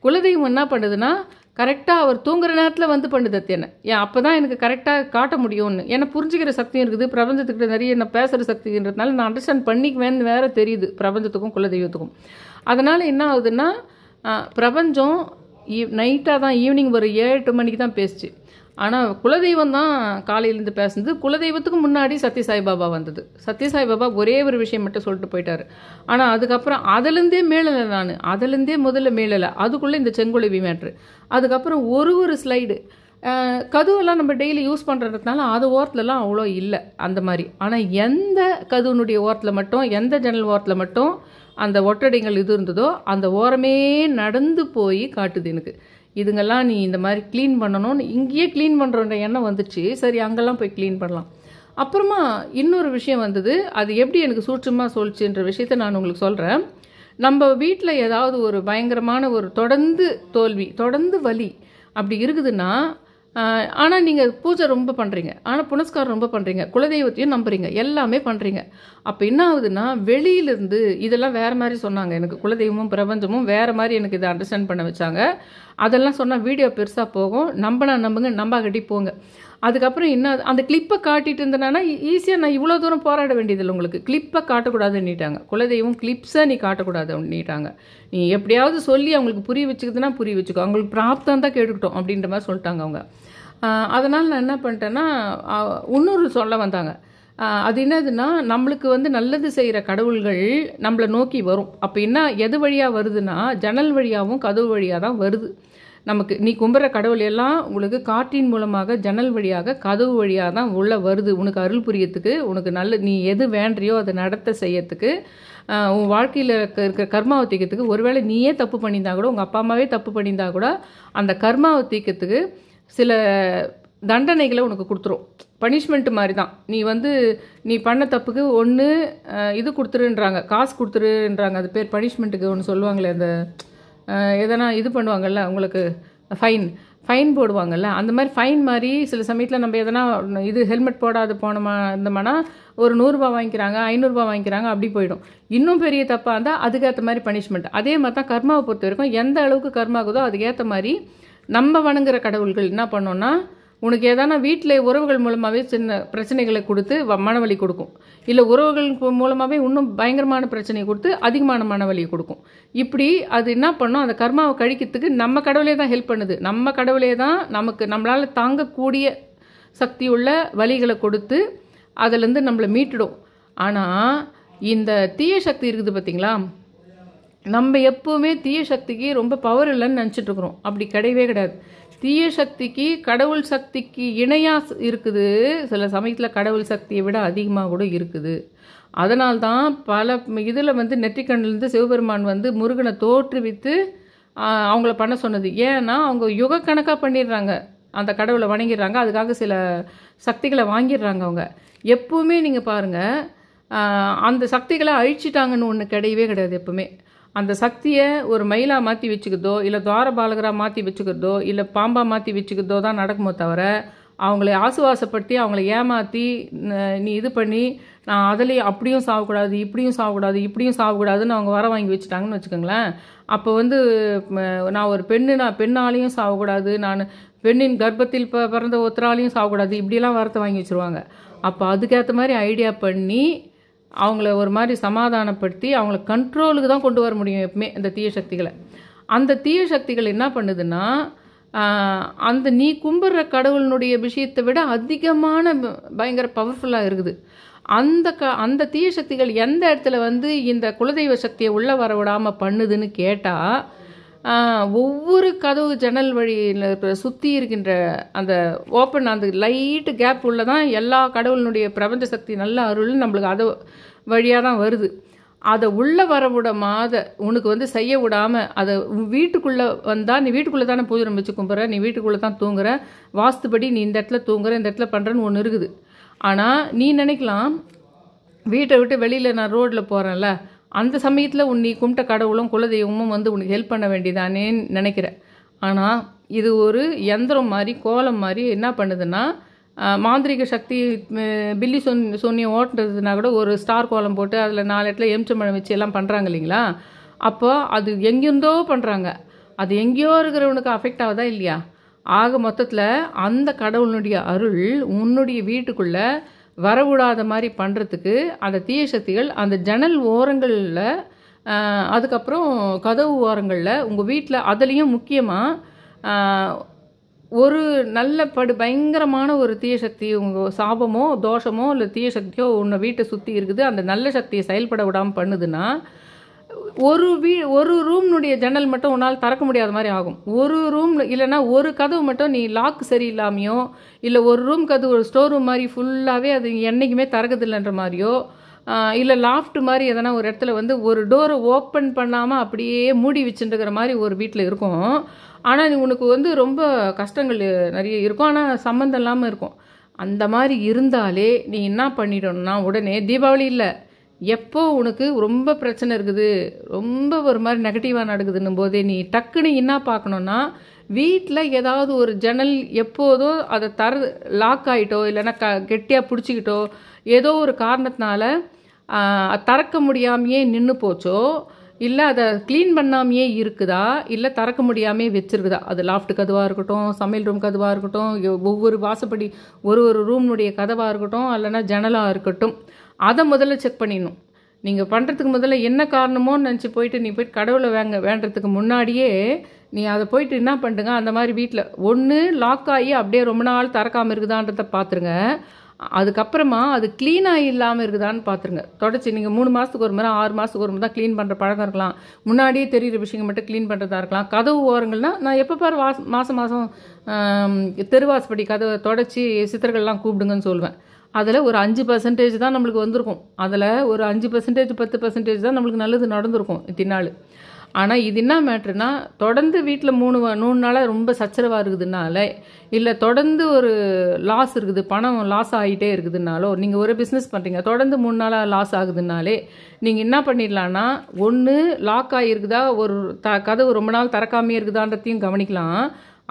குலதெய்வம் என்ன பண்ணுதுன்னா கரெக்டாக அவர் தூங்குற நேரத்தில் வந்து பண்ணுது. என்ன ஏன் அப்போ தான் எனக்கு கரெக்டாக காட்ட முடியும்னு ஏன்னா புரிஞ்சுக்கிற சக்தியும் இருக்குது, பிரபஞ்சத்துக்கிட்ட நிறைய என்ன பேசுகிற சக்தின்றதுனால நான் அண்டர்ஸ்டாண்ட் பண்ணிக்குவேன்னு வேறு தெரியுது பிரபஞ்சத்துக்கும் குலதெய்வத்துக்கும். அதனால் என்ன ஆகுதுன்னா பிரபஞ்சம் நைட்டாக தான் ஈவினிங் ஒரு 7-8 மணிக்கு தான் பேசுச்சு. ஆனால் குலதெய்வம் தான் காலையிலேருந்து பேசுனது. குலதெய்வத்துக்கு முன்னாடி சத்யசாய்பாபா வந்தது. சத்யசாய்பாபா ஒரே ஒரு விஷயம் மட்டும் சொல்லிட்டு போயிட்டார். ஆனால் அதுக்கப்புறம் அதுலேருந்தே மேலலை, நான் அதுலேருந்தே முதல்ல மேலலை, அதுக்குள்ளே இந்த செங்குளவி மேட்ரு. அதுக்கப்புறம் ஒரு ஸ்லைடு கதவெல்லாம் நம்ம டெய்லி யூஸ் பண்ணுறதுனால அது ஓரத்துலலாம் அவ்வளோ இல்லை அந்த மாதிரி. ஆனால் எந்த கதவுனுடைய ஓரத்தில் மட்டும் எந்த ஜன்னல் ஓரத்தில் மட்டும் அந்த ஒட்டடைகள் இது இருந்ததோ அந்த ஓரமே நடந்து போய் காட்டுது எனக்கு. இதுங்கெல்லாம் நீ இந்த மாதிரி க்ளீன் பண்ணணும்னு இங்கேயே க்ளீன் பண்ணுறோன்ற எண்ணம் வந்துச்சு. சரி அங்கெல்லாம் போய் க்ளீன் பண்ணலாம். அப்புறமா இன்னொரு விஷயம் வந்தது, அது எப்படி எனக்கு சூட்சமாக சொல்லிச்சுன்ற விஷயத்த நான் உங்களுக்கு சொல்கிறேன். நம்ம வீட்டில் ஏதாவது ஒரு பயங்கரமான ஒரு தொடர்ந்து தோல்வி தொடர்ந்து வலி அப்படி இருக்குதுன்னா ஆனால் நீங்கள் பூஜை ரொம்ப பண்ணுறீங்க, ஆனால் புனஸ்காரம் ரொம்ப பண்ணுறீங்க, குலதெய்வத்தையும் நம்புறீங்க, எல்லாமே பண்ணுறீங்க. அப்போ என்ன ஆகுதுன்னா வெளியிலேருந்து இதெல்லாம் வேறு மாதிரி சொன்னாங்க எனக்கு. குலதெய்வமும் பிரபஞ்சமும் வேறு மாதிரி எனக்கு இதை அண்டர்ஸ்டாண்ட் பண்ண வச்சாங்க. அதெல்லாம் சொன்னால் வீடியோ பெருசாக போகும், நம்புங்க நம்பாகட்டி போங்க. அதுக்கப்புறம் என்ன அந்த கிளிப்பை காட்டிட்டு இருந்தேன்னா ஈஸியாக நான் இவ்வளோ தூரம் போராட வேண்டியதில்லை. உங்களுக்கு கிளிப்பை காட்டக்கூடாதுன்னுட்டாங்க. குலதெய்வம் கிளிப்ஸை நீ காட்டக்கூடாதுன்னுட்டாங்க. நீ எப்படியாவது சொல்லி அவங்களுக்கு புரிய வச்சுக்குதுன்னா புரிய வச்சுக்கோ, அவங்களுக்கு பிராப்தம் தான் கேட்டுக்கிட்டோம் அப்படின்ற மாதிரி சொல்லிட்டாங்க அவங்க. அதனால் நான் என்ன பண்ணிட்டேன்னா இன்னொரு சொல்ல வந்தாங்க. அது என்னதுன்னா நம்மளுக்கு வந்து நல்லது செய்கிற கடவுள்கள் நம்மளை நோக்கி வரும். அப்போ என்ன எது வழியாக வருதுன்னா ஜன்னல் வழியாகவும் கதவு வழியாக தான் வருது. நமக்கு நீ கும்பிட்ற கடவுள் எல்லாம் உங்களுக்கு காற்றின் மூலமாக ஜன்னல் வழியாக கதவு வழியாக தான் உள்ளே வருது உனக்கு அருள் புரியத்துக்கு, உனக்கு நல்ல நீ எது வேண்டியோ அதை நடத்த செய்யறதுக்கு, உன் வாழ்க்கையில் இருக்கிற கர்மாவை தீக்கிறதுக்கு. ஒருவேளை நீயே தப்பு பண்ணியிருந்தா கூட, உங்கள் அப்பா அம்மாவே தப்பு பண்ணியிருந்தா கூட அந்த கர்மாவை தீக்கிறதுக்கு சில தண்டனைகளை உனக்கு கொடுத்துரும். பனிஷ்மெண்ட்டு மாதிரி தான். நீ பண்ண தப்புக்கு ஒன்று இது கொடுத்துருன்றாங்க, காசு கொடுத்துருன்றாங்க. அது பேர் பனிஷ்மெண்ட்டுக்கு ஒன்று சொல்லுவாங்களே, அந்த எதனா இது பண்ணுவாங்கள்ல உங்களுக்கு ஃபைன் போடுவாங்கள்ல, அந்த மாதிரி ஃபைன் மாதிரி சில சமயத்தில் நம்ம எதனா இது ஹெல்மெட் போடாது போனோமா இருந்தோம்னா ஒரு 100 ரூபா வாங்கிக்கிறாங்க, 500 ரூபா வாங்கிக்கிறாங்க, அப்படி போயிடும். இன்னும் பெரிய தப்பாக இருந்தால் அதுக்கேற்ற மாதிரி பனிஷ்மெண்ட். அதே மாதிரி தான் கர்மாவை பொறுத்த வரைக்கும் எந்த அளவுக்கு கர்மாகுதோ அதுக்கேற்ற மாதிரி நம்ம வணங்குற கடவுள்கள் என்ன பண்ணோன்னா, உனக்கு எதனா வீட்டில் உறவுகள் மூலமாகவே சின்ன பிரச்சனைகளை கொடுத்து மனவலி கொடுக்கும், இல்லை உறவுகள் மூலமாகவே இன்னும் பயங்கரமான பிரச்சனையை கொடுத்து அதிகமான மனவலியை கொடுக்கும். இப்படி அது என்ன பண்ணும், அந்த கர்மாவை கழிக்கிறதுக்கு நம்ம கடவுளே தான் ஹெல்ப் பண்ணுது. நம்ம கடவுளே தான் நம்மளால் தாங்கக்கூடிய சக்தி உள்ள வலிகளை கொடுத்து அதிலேருந்து நம்மளை மீட்டுடும். ஆனால் இந்த தீய சக்தி இருக்குது பார்த்தீங்களா, நம்ம எப்போவுமே தீய சக்திக்கு ரொம்ப பவர் இல்லைன்னு நினச்சிட்ருக்குறோம். அப்படி கிடையவே கிடையாது. தீய சக்திக்கு கடவுள் சக்திக்கு இணையாக இருக்குது. சில சமயத்தில் கடவுள் சக்தியை விட அதிகமாக கூட இருக்குது. அதனால்தான் பல இதில் நெற்றிக்கண்ணிலேருந்து சிவபெருமான் முருகனை தோற்றுவித்து அவங்கள பண்ண சொன்னது. ஏன்னா அவங்க யுகக்கணக்காக பண்ணிடுறாங்க, அந்த கடவுளை வணங்கிடுறாங்க, அதுக்காக சில சக்திகளை வாங்கிடுறாங்க. அவங்க எப்போவுமே நீங்கள் பாருங்கள், அந்த சக்திகளை அழிச்சிட்டாங்கன்னு ஒன்று கிடையவே கிடையாது. எப்போவுமே அந்த சக்தியை ஒரு மயிலாக மாற்றி வச்சுக்கிறதோ, இல்லை துவாரபாலகராக மாற்றி வச்சுக்கிறதோ, இல்லை பாம்பாக மாற்றி வச்சுக்கிறதோ தான் நடக்குமோ தவிர, அவங்கள ஆசுவாசப்படுத்தி அவங்கள ஏமாற்றி நீ இது பண்ணி நான் அதுலேயும் அப்படியும் சாகக்கூடாது, இப்படியும் சாகக்கூடாது, இப்படியும் சாகக்கூடாதுன்னு அவங்க வர வாங்கி வச்சுட்டாங்கன்னு வச்சுக்கோங்களேன். அப்போ நான் ஒரு பெண்ணாலையும் சாகக்கூடாது, நான் பெண்ணின் கர்ப்பத்தில் பிறந்த ஒருத்தராலையும் சாகக்கூடாது, இப்படியெல்லாம் வரத்தை வாங்கி வச்சுருவாங்க. அப்போ அதுக்கேற்ற மாதிரி ஐடியா பண்ணி அவங்கள ஒரு மாதிரி சமாதானப்படுத்தி அவங்கள கண்ட்ரோலுக்கு தான் கொண்டு வர முடியும் எப்பவுமே இந்த தீய சக்திகளை. அந்த தீய சக்திகள் என்ன பண்ணுதுன்னா, அந்த நீ கும்பிட்ற கடவுளினுடைய விஷயத்தை விட அதிகமான பயங்கர பவர்ஃபுல்லாக இருக்குது. அந்த தீய சக்திகள் எந்த இடத்துல இந்த குலதெய்வ சக்தியை உள்ளே வர விடாமல் பண்ணுதுன்னு கேட்டால், ஒவ்வொரு கதவு ஜன்னல் வழியில் சுற்றி இருக்கின்ற அந்த ஓப்பன் அந்த லைட்டு கேப் உள்ள தான் எல்லா கடவுளினுடைய பிரபஞ்ச சக்தி நல்ல அருள் நம்மளுக்கு அது வழியாக தான் வருது. அதை உள்ளே வர விடாம உனக்கு செய்ய விடாமல் அதை வீட்டுக்குள்ளே வந்தால், நீ வீட்டுக்குள்ளே தானே பூஜை வச்சு கும்பிட்ற, நீ வீட்டுக்குள்ளே தான் தூங்குற, வாஸ்துபடி நீ இந்த இடத்துல தூங்குற, இந்த இடத்துல பண்ணுறன்னு ஒன்று இருக்குது. ஆனால் நீ நினைக்கலாம், வீட்டை விட்டு வெளியில் நான் ரோட்டில் போகிறேன்ல, அந்த சமயத்தில் நீ கும்பிட்ட கடவுளும் குலதெய்வமும் உனக்கு ஹெல்ப் பண்ண வேண்டியதானேன்னு நினைக்கிற. ஆனால் இது ஒரு யந்திரம் மாதிரி, கோலம் மாதிரி என்ன பண்ணுதுன்னா, மாந்திரிக சக்தி பில்லி சொன்னியம் ஓட்டுறதுனா கூட ஒரு ஸ்டார் கோலம் போட்டு அதில் 4 இடத்துல எலுமிச்சம்பழம் வச்சு எல்லாம் பண்ணுறாங்க இல்லைங்களா. அப்போ அது எங்கேருந்தோ பண்ணுறாங்க, அது எங்கேயோ இருக்கிறவனுக்கு அஃபெக்ட் ஆகுதா இல்லையா. ஆக மொத்தத்தில் அந்த கடவுளுடைய அருள் உன்னுடைய வீட்டுக்குள்ளே வரவிடாத மாதிரி பண்ணுறதுக்கு அந்த தீய சக்திகள் அந்த ஜன்னல் ஓரங்களில், அதுக்கப்புறம் கதவு ஓரங்களில், உங்கள் வீட்டில், அதுலேயும் முக்கியமாக ஒரு நல்ல பயங்கரமான ஒரு தீய சக்தி, உங்கள் சாபமோ தோஷமோ இல்லை தீய சக்தியோ உன்னை வீட்டை சுற்றி இருக்குது, அந்த நல்ல சக்தியை செயல்பட விடாமல் பண்ணுதுன்னா, ஒரு ரூம்னுடைய ஜன்னல் மட்டும் உன்னால் திறக்க முடியாத மாதிரி ஆகும். ஒரு ரூம் இல்லைன்னா ஒரு கதவு மட்டும் நீ லாக் சரியில்லாமையோ, இல்லை ஒரு ரூம் கதவு ஒரு ஸ்டோர் ரூம் மாதிரி ஃபுல்லாகவே அது என்றைக்குமே திறக்குதில்லைன்ற மாதிரியோ, இல்லை லாஃப்ட் மாதிரி எதனா ஒரு இடத்துல ஒரு டோரை ஓப்பன் பண்ணாமல் அப்படியே மூடி வச்சுட்டுருக்கிற மாதிரி ஒரு வீட்டில் இருக்கும். ஆனால் உனக்கு ரொம்ப கஷ்டங்கள் நிறைய இருக்கும், ஆனால் சம்மந்தம் இல்லாமல் இருக்கும். அந்த மாதிரி இருந்தாலே நீ என்ன பண்ணிடணும்னா, உடனே தீபாவளி இல்லை, எப்போ உனக்கு ரொம்ப பிரச்சனை இருக்குது, ரொம்ப ஒரு மாதிரி நெகட்டிவாக நடக்குதுன்னும் போதே நீ டக்குன்னு என்ன பார்க்கணுன்னா, வீட்டில் ஏதாவது ஒரு ஜன்னல் எப்போதும் அதை லாக் ஆகிட்டோ இல்லைன்னா கெட்டியாக பிடிச்சிக்கிட்டோ ஏதோ ஒரு காரணத்தினால திறக்க முடியாமையே நின்று போச்சோ, இல்லை அதை க்ளீன் பண்ணாமையே இருக்குதா, இல்லை திறக்க முடியாமே வச்சுருக்குதா, அது லாஃப்ட் கதவாக இருக்கட்டும், சமையல் ரூம் கதவாக இருக்கட்டும், ஒவ்வொரு வாசப்படி ஒரு ரூம்னுடைய கதவாக இருக்கட்டும், இல்லைன்னா ஜன்னலாக இருக்கட்டும், அதை முதல்ல செக் பண்ணிடணும். நீங்கள் பண்ணுறதுக்கு முதல்ல என்ன காரணமோன்னு நினச்சி நீ போயிட்டு கடவுளை வேண்டுறதுக்கு முன்னாடியே நீ அதை போயிட்டு என்ன பண்ணுங்க, அந்த மாதிரி வீட்டில் ஒன்று லாக் ஆகி அப்படியே ரொம்ப நாள் திறக்காமல் இருக்குதான்றதை பார்த்துருங்க. அதுக்கப்புறமா அது க்ளீனாக இல்லாமல் இருக்குதான்னு பார்த்துருங்க. தொடச்சி நீங்கள் 3 மாதத்துக்கு ஒரு முறை 6 மாதத்துக்கு ஒரு முறை தான் க்ளீன் பண்ணுற பழக்கம் இருக்கலாம். முன்னாடியே தெரிகிற விஷயங்கள் மட்டும் க்ளீன் பண்ணுறதா இருக்கலாம். கதவு ஓரங்கள்னால் நான் எப்போ பாரு மாதம் தெருவாசப்படி கதவை தொடச்சி சித்தர்கள்லாம் கூப்பிடுங்கன்னு சொல்லுவேன். அதில் ஒரு 5% தான் நம்மளுக்கு வந்திருக்கும். அதில் ஒரு 5% 10% தான் நம்மளுக்கு நல்லது நடந்திருக்கும் இத்தினாள். ஆனால் இது என்ன மேட்ருனா, தொடர்ந்து வீட்டில் 3 நாளாக ரொம்ப சச்சரவாக இருக்குதுனால, இல்லை தொடர்ந்து ஒரு லாஸ் இருக்குது, பணம் லாஸ் ஆகிட்டே இருக்குதுனாலோ, நீங்கள் ஒரு பிஸ்னஸ் பண்ணுறீங்க தொடர்ந்து 3 நாளாக லாஸ் ஆகுதுனாலே நீங்கள் என்ன பண்ணிடலான்னா, ஒன்று லாக் ஆகிருக்குதா, ஒரு கதவு ரொம்ப நாள் திறக்காமையே இருக்குதான்றதையும் கவனிக்கலாம்.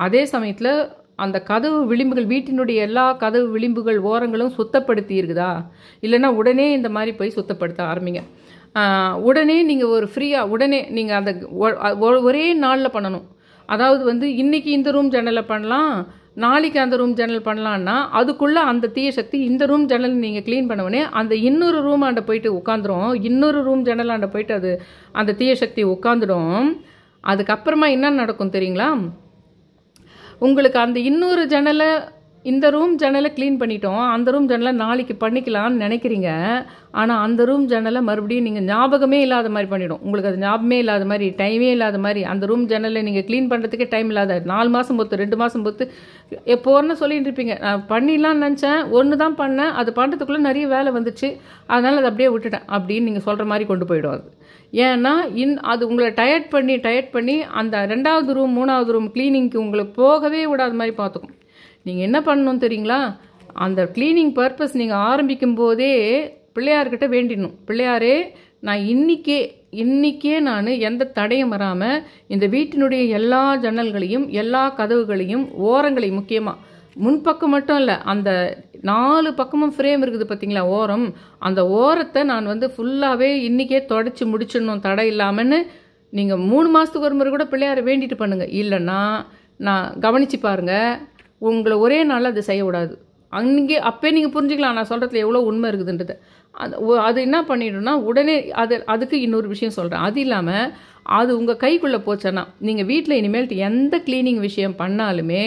அதே சமயத்தில் அந்த கதவு விளிம்புகள், வீட்டினுடைய எல்லா கதவு விளிம்புகள் ஓரங்களும் சுத்தப்படுத்தி இருக்குதா, இல்லைன்னா உடனே இந்த மாதிரி போய் சுத்தப்படுத்த ஆரம்பிங்க. உடனே நீங்கள் ஒரு ஃப்ரீயாக உடனே நீங்கள் அந்த ஒரே நாளில் பண்ணணும். அதாவது வந்து இன்றைக்கி இந்த ரூம் ஜன்னலை பண்ணலாம், நாளைக்கு அந்த ரூம் ஜன்னல் பண்ணலான்னா அதுக்குள்ளே அந்த தீய சக்தி இந்த ரூம் ஜன்னல் நீங்கள் க்ளீன் பண்ணவொடனே அந்த இன்னொரு ரூம் ஆண்ட போயிட்டு உட்காந்துரும், இன்னொரு ரூம் ஜன்னல் ஆண்ட போயிட்டு அது அந்த தீய சக்தி உட்காந்துடும். அதுக்கப்புறமா என்ன நடக்கும் தெரியுங்களா, உங்களுக்கு அந்த இன்னொரு ஜன்னலை, இந்த ரூம் ஜன்னலை க்ளீன் பண்ணிட்டோம், அந்த ரூம் ஜன்னலை நாளைக்கு பண்ணிக்கலாம்னு நினைக்கிறீங்க. ஆனால் அந்த ரூம் ஜன்னலை மறுபடியும் நீங்கள் ஞாபகமே இல்லாத மாதிரி பண்ணிவிடும். உங்களுக்கு அது ஞாபகமே இல்லாத மாதிரி, டைமே இல்லாத மாதிரி, அந்த ரூம் ஜன்னலை நீங்கள் க்ளீன் பண்ணுறதுக்கே டைம் இல்லாத 4 மாதம் பொறுத்து 2 மாதம் பொறுத்து எப்போன்னு சொல்லிட்டு இருப்பீங்க. நான் பண்ணிடலான்னு நினச்சேன், ஒன்று தான் பண்ணேன், அது பண்ணுறதுக்குள்ளே நிறைய வேலை வந்துச்சு, அதனால் அதை அப்படியே விட்டுட்டேன் அப்படின்னு நீங்கள் சொல்கிற மாதிரி கொண்டு போயிடும் அது. ஏன்னா அது உங்களை டயர்ட் பண்ணி அந்த 2வது ரூம் 3வது ரூம் க்ளீனிங்க்கு உங்களை போகவே விடாத மாதிரி பார்த்துக்கும். நீங்கள் என்ன பண்ணணும் தெரியுங்களா, அந்த க்ளீனிங் பர்பஸ் நீங்கள் ஆரம்பிக்கும் போதே பிள்ளையார்கிட்ட வேண்டிடணும். பிள்ளையாரே, நான் இன்றைக்கே நான் எந்த தடையும் வராமல் இந்த வீட்டினுடைய எல்லா ஜன்னல்களையும் எல்லா கதவுகளையும் ஓரங்களையும், முக்கியமாக முன்பக்கம் மட்டும் இல்லை, அந்த 4 பக்கமும் ஃப்ரேம் இருக்குது பார்த்தீங்களா ஓரம், அந்த ஓரத்தை நான் வந்து ஃபுல்லாகவே இன்றைக்கே தொடச்சி முடிச்சிடணும் தடை இல்லாமன்னு நீங்கள் 3 மாதத்துக்கு ஒரு முறை கூட பிள்ளையாரை வேண்டிட்டு பண்ணுங்கள். இல்லைன்னா நான் கவனித்து பாருங்கள், உங்களை ஒரே நாளில் அதை செய்ய விடாது. அப்போ நீங்கள் புரிஞ்சுக்கலாம் நான் சொல்கிறதுல எவ்வளோ உண்மை இருக்குதுன்றது. அது என்ன பண்ணிடும்னா உடனே அதுக்கு இன்னொரு விஷயம் சொல்கிறேன். அது இல்லாமல் அது உங்கள் கைக்குள்ளே போச்சேன்னா நீங்கள் வீட்டில் இனிமேல்ட்டு எந்த க்ளீனிங் விஷயம் பண்ணாலுமே